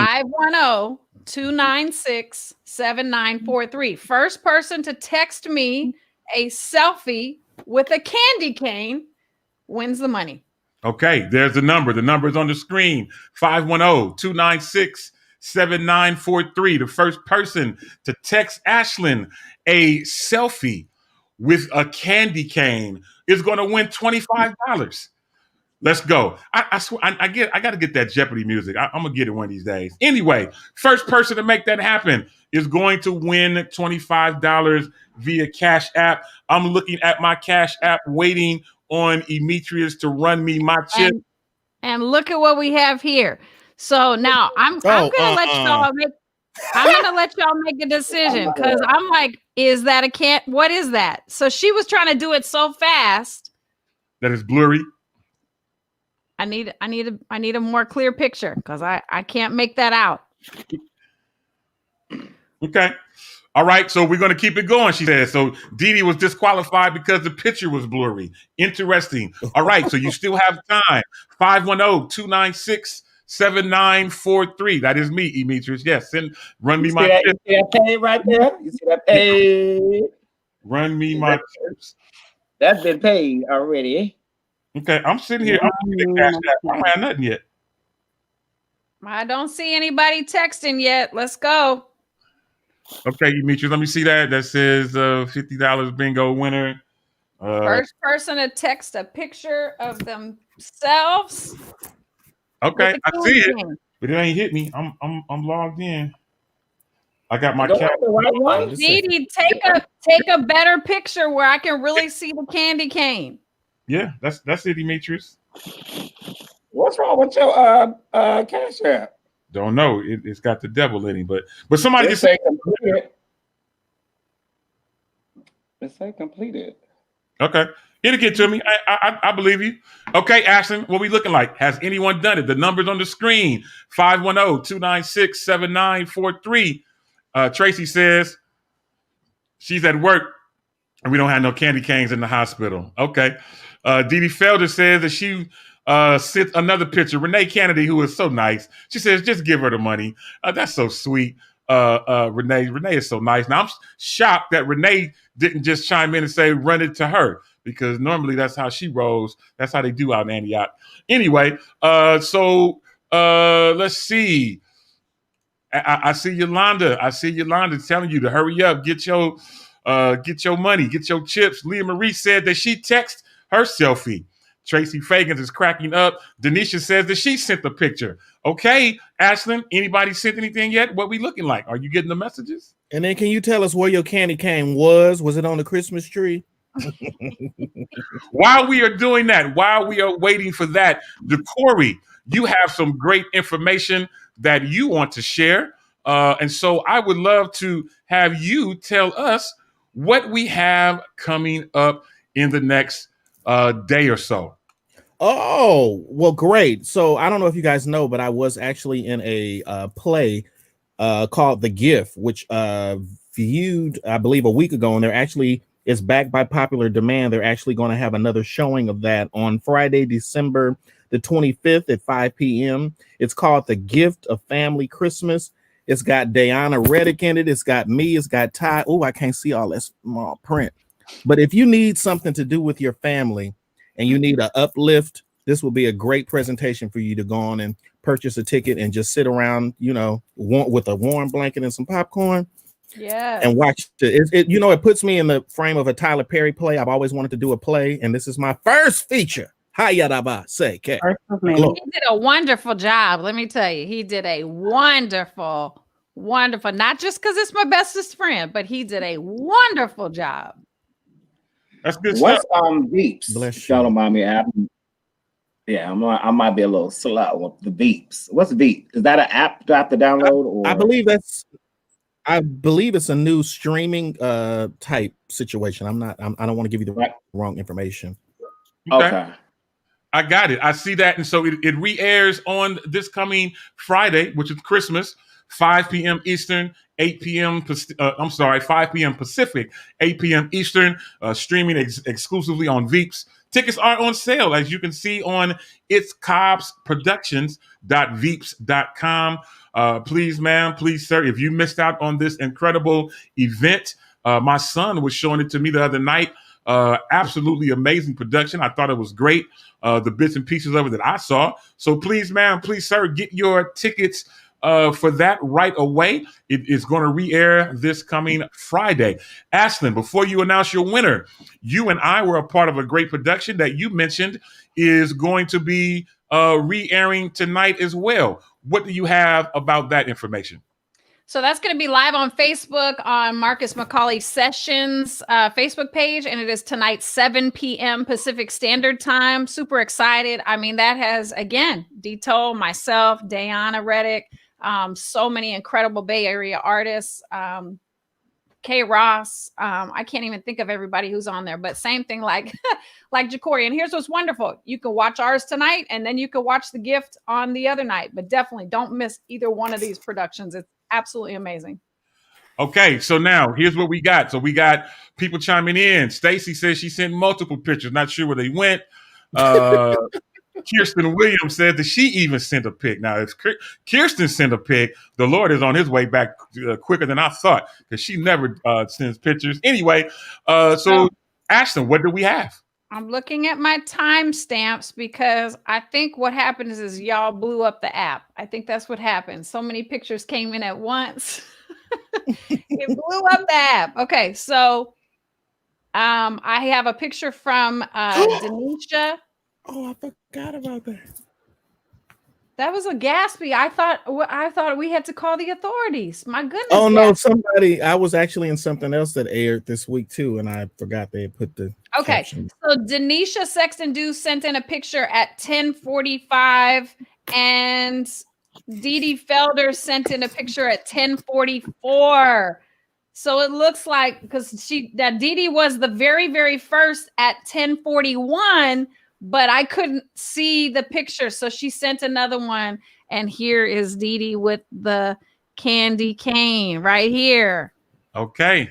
510-296-7943. First person to text me a selfie with a candy cane wins the money. Okay, there's the number. The number is on the screen. 510-296-7943. The first person to text Ashlyn a selfie with a candy cane is going to win $25. Let's go. I swear, I got to get that Jeopardy music. I'm going to get it one of these days. Anyway, first person to make that happen is going to win $25 via Cash App. I'm looking at my Cash App waiting on Emetrius to run me my chip. And look at what we have here. So now I'm gonna let y'all make a decision because I'm like, is that a cat? What is that? So she was trying to do it so fast that is blurry. I need a more clear picture because I can't make that out. Okay. All right, so we're going to keep it going, she said. So Dee Dee was disqualified because the picture was blurry. Interesting. All right, so you still have time. 510-296-7943. That is me, Emetrius. Yes, run me my chips. You see that pay right there? You see that pay? Run me my chips. That's been paid already. Okay, I'm sitting here. I'm getting Cash App. I don't have nothing yet. I don't see anybody texting yet. Let's go. Okay, Emetrius, let me see that. That says $50 bingo winner. First person to text a picture of themselves. Okay, I see it, but it ain't hit me. I'm logged in. I got my cat. Dee Dee, take a better picture where I can really see the candy cane. Yeah, that's it, Demetrius. What's wrong with your Cash App? Don't know. It's got the devil in it, but somebody just say completed. Let's say completed. Okay, it'll get to me. I believe you. Okay, Ashton, what we looking like? Has anyone done it? The number's on the screen. 510-296-7943. Tracy says she's at work and we don't have no candy canes in the hospital. Okay. Dee Dee Felder says that she sent another picture. Renee Kennedy, who is so nice. She says, just give her the money. That's so sweet. Renee is so nice. Now I'm shocked that Renee didn't just chime in and say, run it to her, because normally that's how she rolls. That's how they do out in Antioch. Anyway, so let's see. I see Yolanda. I see Yolanda telling you to hurry up, get your money, get your chips. Leah Marie said that she texted her selfie. Tracy Fagans is cracking up. Denisha says that she sent the picture. Okay, Ashlyn, anybody sent anything yet? What we looking like? Are you getting the messages? And then can you tell us where your candy cane was? Was it on the Christmas tree? While we are doing that, while we are waiting for that, Corey, you have some great information that you want to share. And so I would love to have you tell us what we have coming up in the next day or so. Oh, well, great. So I don't know if you guys know, but I was actually in a play called The Gift, which viewed, I believe, a week ago, and it's back by popular demand. They're actually going to have another showing of that on Friday, December the 25th at 5 p.m. It's called The Gift of Family Christmas. It's got Diana Reddick in it. It's got me. It's got Ty. Oh, I can't see all that small print. But if you need something to do with your family and you need an uplift, this will be a great presentation for you to go on and purchase a ticket and just sit around, with a warm blanket and some popcorn. Yeah. And watch it. It puts me in the frame of a Tyler Perry play. I've always wanted to do a play, and this is my first feature. He did a wonderful job. Let me tell you, he did a wonderful, not just because it's my bestest friend, but he did a wonderful job. That's good What's stuff. Beeps? Bless Y'all don't mind me asking. Yeah, I might be a little slow with the Beeps. What's Beep? Is that an app do I have to download? Or I believe it's a new streaming type situation. I don't want to give you the wrong information. Okay. I got it. I see that. And so it re-airs on this coming Friday, which is Christmas, 5 p.m. Eastern, 5 p.m. Pacific, 8 p.m. Eastern, streaming exclusively on Veeps Tickets are on sale, as you can see on itscobbsproductions.veeps.com. Please, ma'am, please, sir, if you missed out on this incredible event, my son was showing it to me the other night. Absolutely amazing production. I thought it was great. The bits and pieces of it that I saw. So please, ma'am, please, sir, get your tickets for that right away. It is going to re-air this coming Friday. Ashlyn, before you announce your winner, you and I were a part of a great production that you mentioned is going to be re-airing tonight as well. What do you have about that information? So that's going to be live on Facebook on Marcus McCauley Sessions Facebook page, and it is tonight, 7 p.m. Pacific Standard Time. Super excited. I mean, that has, again, Dito, myself, Dayana Reddick, so many incredible Bay Area artists, Kay Ross. I can't even think of everybody who's on there, but same thing like like Jacory. And here's what's wonderful. You can watch ours tonight, and then you can watch The Gift on the other night. But definitely don't miss either one of these productions. It's absolutely amazing. Okay, so now here's what we got. So we got people chiming in. Stacy says she sent multiple pictures. Not sure where they went. Kirsten Williams said that she even sent a pic. Now, if Kirsten sent a pic, the Lord is on his way back quicker than I thought, because she never sends pictures. Anyway, so Ashlyn, what do we have? I'm looking at my timestamps because I think what happened is y'all blew up the app. I think that's what happened. So many pictures came in at once. It blew up the app. Okay, so I have a picture from Denisha. Oh, I forgot about that. That was a Gatsby. I thought we had to call the authorities. My goodness. Oh no, Gatsby. I was actually in something else that aired this week too, and I forgot they had put the caption. So Denisha Sexton Dew sent in a picture at 10:45, and Dee Dee Felder sent in a picture at 10:44. So it looks like, because Dee Dee was the very, very first at 10:41. But I couldn't see the picture, so she sent another one, and here is Dee Dee with the candy cane right here. Okay.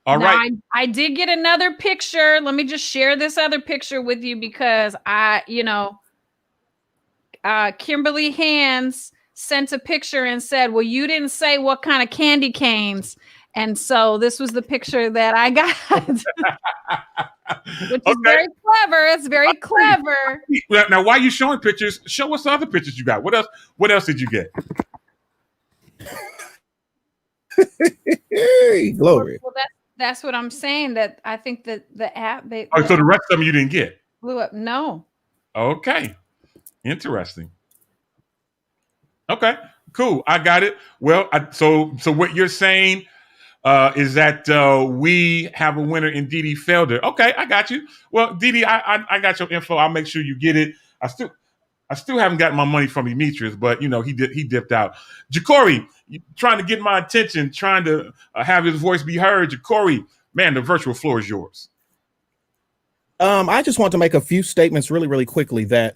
All right. I did get another picture. Let me just share this other picture with you, because Kimberly Hands sent a picture and said, well, you didn't say what kind of candy canes. And so this was the picture that I got. Which is very clever. It's very clever. Now, while you're showing pictures, show us the other pictures you got. What else did you get? Hey, glory. Well, that's what I'm saying. That I think that the app. So the rest of them you didn't get? Blew up. No. Okay. Interesting. Okay. Cool. I got it. Well, so what you're saying is that we have a winner in Dee Dee Felder. Okay, I got you. Well, Dee Dee, I got your info. I'll make sure you get it. I still haven't gotten my money from Demetrius, but he dipped out. Jacory, trying to get my attention, trying to have his voice be heard. Jacory, man, the virtual floor is yours. I just want to make a few statements really, really quickly that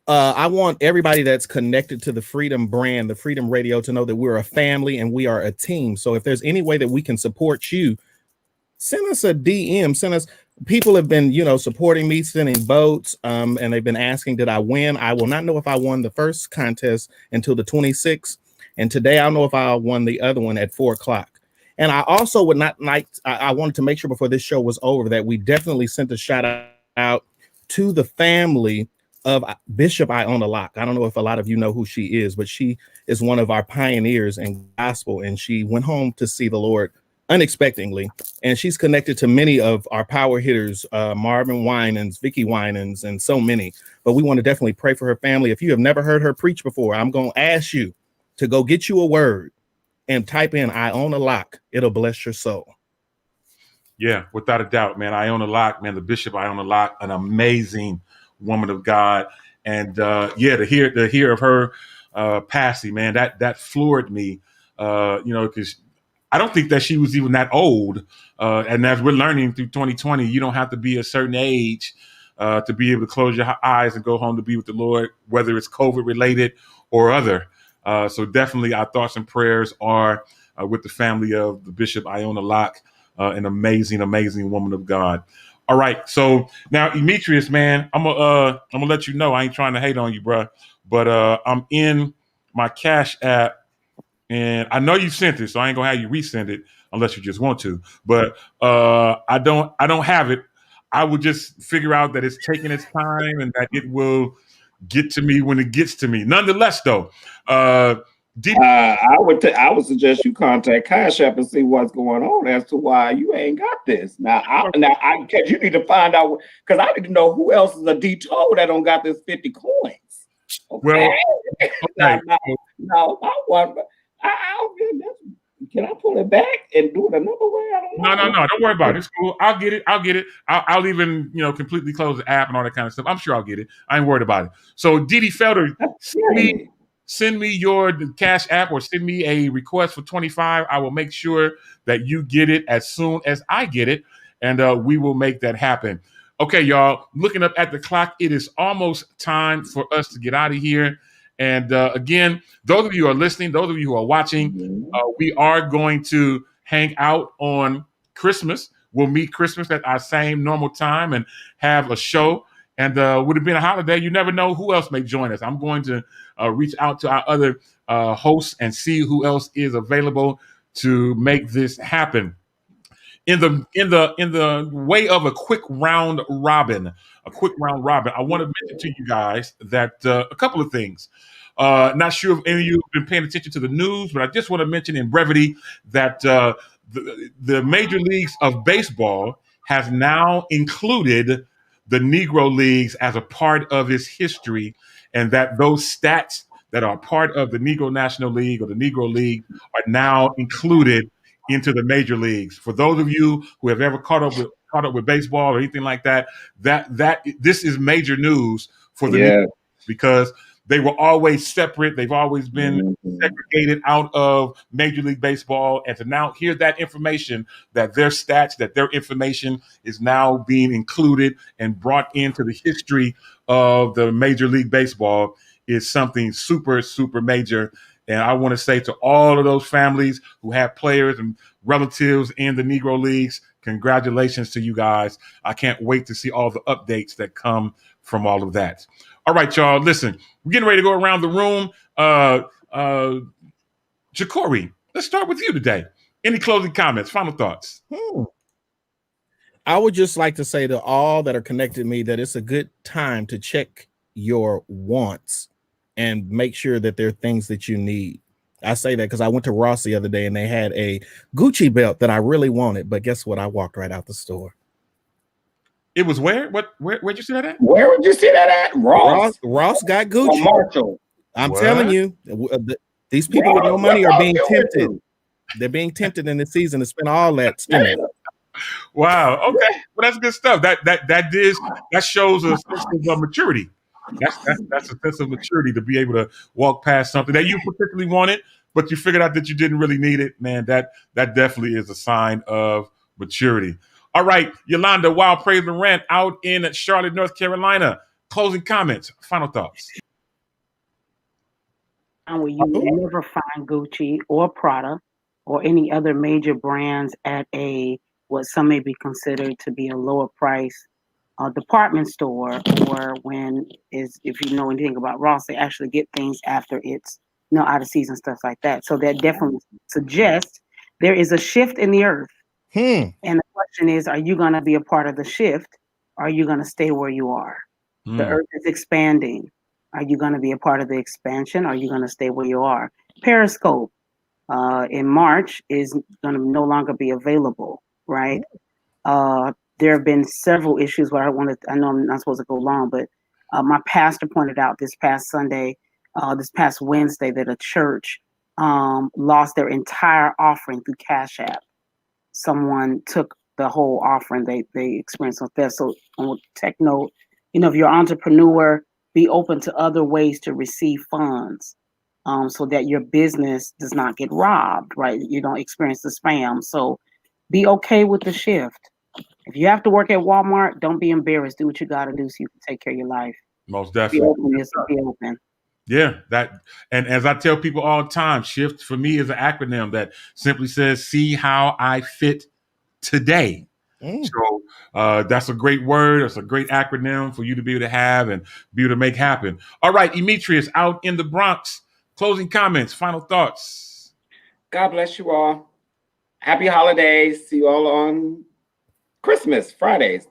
I want everybody that's connected to the Freedom brand, the Freedom Radio, to know that we're a family and we are a team. So if there's any way that we can support you, send us a DM. Send us. People have been, supporting me, sending votes, and they've been asking, did I win? I will not know if I won the first contest until the 26th. And today I'll know if I won the other one at 4:00. And I also would not like, I wanted to make sure before this show was over that we definitely sent a shout out to the family of Bishop Iona Locke. I don't know if a lot of you know who she is, but she is one of our pioneers in gospel, and she went home to see the Lord unexpectedly. And she's connected to many of our power hitters, Marvin Winans, Vicky Winans, and so many. But we want to definitely pray for her family. If you have never heard her preach before, I'm going to ask you to go get you a word and type in Iona Locke. It'll bless your soul. Yeah, without a doubt, man. Iona Locke, man, the Bishop Iona Locke, an amazing woman of God. And to hear of her passing, man, that floored me, because I don't think that she was even that old. And as we're learning through 2020, you don't have to be a certain age to be able to close your eyes and go home to be with the Lord, whether it's COVID related or other. So definitely our thoughts and prayers are with the family of the Bishop Iona Locke, an amazing, amazing woman of God. All right. So now, Demetrius, man, I'm gonna let you know. I ain't trying to hate on you, bro, but I'm in my Cash App, and I know you sent it, so I ain't gonna have you resend it unless you just want to. But I don't have it. I would just figure out that it's taking its time and that it will get to me when it gets to me. Nonetheless, though, I would suggest you contact Cash App and see what's going on as to why you ain't got this. Because you need to find out, because I need to know who else is a detour that don't got this 50 coins. Okay. Well, okay. No, I want. Can I pull it back and do it another way? I don't know. No. Don't worry about it. It's cool. I'll get it. I'll even completely close the app and all that kind of stuff. I'm sure I'll get it. I ain't worried about it. So Didi Felder, send me your Cash App or send me a request for 25. I will make sure that you get it as soon as I get it, and we will make that happen. Okay, y'all. Looking up at the clock, it is almost time for us to get out of here. And again, those of you who are listening, those of you who are watching, we are going to hang out on Christmas. We'll meet Christmas at our same normal time and have a show. And with it being a holiday, you never know who else may join us. I'm going to reach out to our other hosts and see who else is available to make this happen. In the way of a quick round robin, I want to mention to you guys that a couple of things. Not sure if any of you have been paying attention to the news, but I just want to mention in brevity that the Major Leagues of Baseball has now included the Negro Leagues as a part of its history, and that those stats that are part of the Negro National League or the Negro League are now included into the major leagues. For those of you who have ever caught up with baseball or anything like that, this is major news for the Negro Leagues, because they were always separate. They've always been segregated out of Major League Baseball. And to now hear that information, that their stats, that their information is now being included and brought into the history of the Major League Baseball is something super, super major. And I want to say to all of those families who have players and relatives in the Negro Leagues, congratulations to you guys. I can't wait to see all the updates that come from all of that. All right, y'all, listen, we're getting ready to go around the room. Jacory, let's start with you today. Any closing comments, final thoughts? I would just like to say to all that are connected to me that it's a good time to check your wants and make sure that there are things that you need. I say that because I went to Ross the other day and they had a Gucci belt that I really wanted, but guess what? I walked right out the store. It was where? Where'd you see that at? Where would you see that at? Ross got Gucci. Marshall. I'm telling you, these people with no money are being tempted. They're being tempted in the season to spend all that spending. Wow. Okay. Well, that's good stuff. That shows a sense of maturity. That's a sense of maturity to be able to walk past something that you particularly wanted, but you figured out that you didn't really need it. Man, that definitely is a sign of maturity. All right, Yolanda, Wild Praise and Rant out in Charlotte, North Carolina. Closing comments, final thoughts. Where you will never find Gucci or Prada or any other major brands at what some may be considered to be a lower price department store, or if you know anything about Ross, they actually get things after it's out of season, stuff like that. So that definitely suggests there is a shift in the earth. And the question is, are you going to be a part of the shift? Or are you going to stay where you are? The earth is expanding. Are you going to be a part of the expansion? Or are you going to stay where you are? Periscope in March is going to no longer be available, right? There have been several issues where I know I'm not supposed to go long, but my pastor pointed out this past Wednesday, that a church lost their entire offering through Cash App. Someone took the whole offering. They experienced some theft. So on tech note, if you're an entrepreneur, be open to other ways to receive funds so that your business does not get robbed, right? You don't experience the spam. So be okay with the shift. If you have to work at Walmart, don't be embarrassed. Do what you got to do so you can take care of your life. Most definitely. Be open. Yeah, and as I tell people all the time, SHIFT for me is an acronym that simply says, see how I fit today. So that's a great word. That's a great acronym for you to be able to have and be able to make happen. All right, Demetrius out in the Bronx. Closing comments, final thoughts. God bless you all. Happy holidays. See you all on Christmas, Fridays.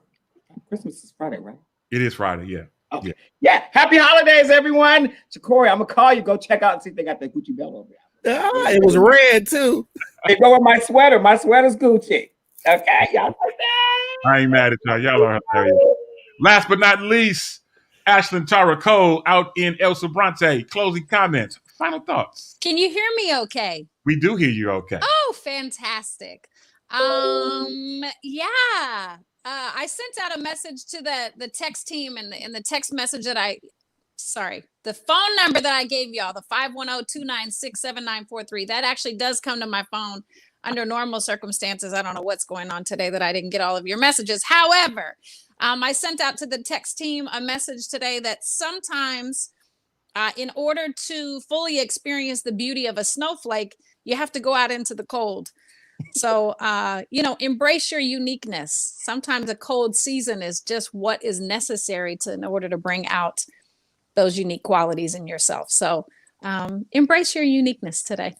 Christmas is Friday, right? It is Friday, yeah. Okay. Yeah. Happy holidays, everyone. Corey, I'm going to call you. Go check out and see if they got that Gucci belt over there. It was red, too. They go with my sweater. My sweater's Gucci. Okay, y'all like that? I ain't mad at y'all. Y'all are hilarious. Last but not least, Ashlyn Tara Cole out in El Sobrante. Closing comments, final thoughts. Can you hear me okay? We do hear you okay. Oh, fantastic. Yeah. I sent out a message to the text team and the text message that the phone number that I gave y'all, the 510-296-7943. That actually does come to my phone. Under normal circumstances, I don't know what's going on today that I didn't get all of your messages. However, I sent out to the text team a message today that sometimes in order to fully experience the beauty of a snowflake, you have to go out into the cold. So, embrace your uniqueness. Sometimes a cold season is just what is necessary in order to bring out those unique qualities in yourself. So, embrace your uniqueness today.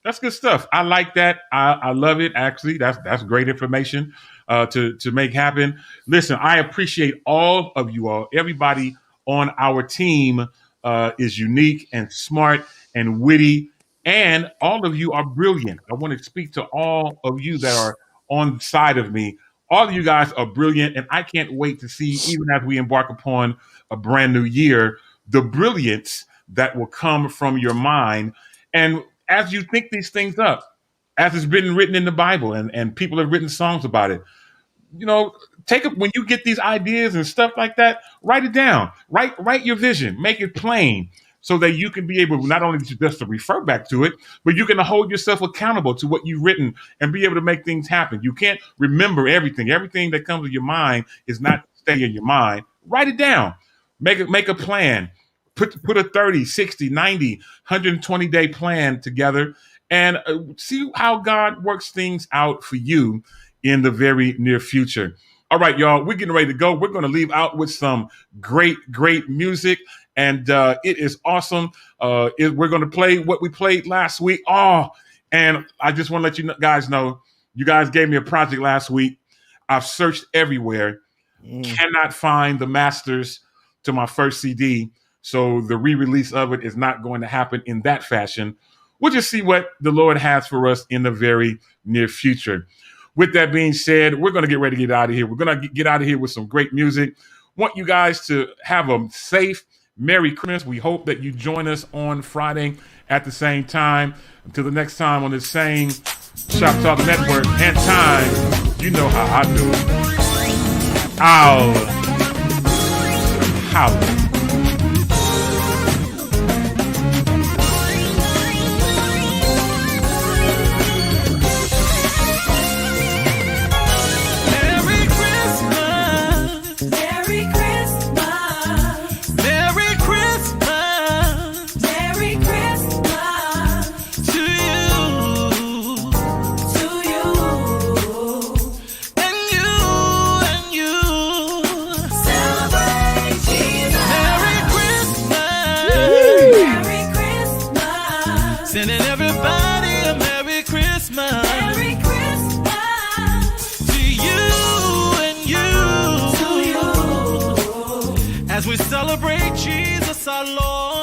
That's good stuff. I like that. I love it. Actually, that's great information to make happen. Listen, I appreciate all of you all. Everybody on our team is unique and smart and witty, and all of you are brilliant. I want to speak to all of you that are on the side of me. All of you guys are brilliant, and I can't wait to see, even as we embark upon a brand new year, the brilliance that will come from your mind. And as you think these things up, as it's been written in the Bible, and people have written songs about it, when you get these ideas and stuff like that, write it down. Write your vision, make it plain, so that you can be able not only just to refer back to it, but you can hold yourself accountable to what you've written and be able to make things happen. You can't remember everything. Everything that comes to your mind is not stay in your mind. Write it down. Make a plan. Put a 30, 60, 90, 120-day plan together and see how God works things out for you in the very near future. All right, y'all, we're getting ready to go. We're going to leave out with some great, great music. And it is awesome. We're going to play what we played last week. Oh, and I just want to let you guys know, you guys gave me a project last week. I've searched everywhere. Cannot find the masters to my first CD. So the re-release of it is not going to happen in that fashion. We'll just see what the Lord has for us in the very near future. With that being said, we're going to get ready to get out of here. We're going to get out of here with some great music. Want you guys to have a safe Merry Christmas. We hope that you join us on Friday at the same time. Until the next time on this same Shop Talk Network and time, you know how I do it. I'll holler. Sending everybody a Merry Christmas. Merry Christmas to you and you. To you. As we celebrate Jesus our Lord.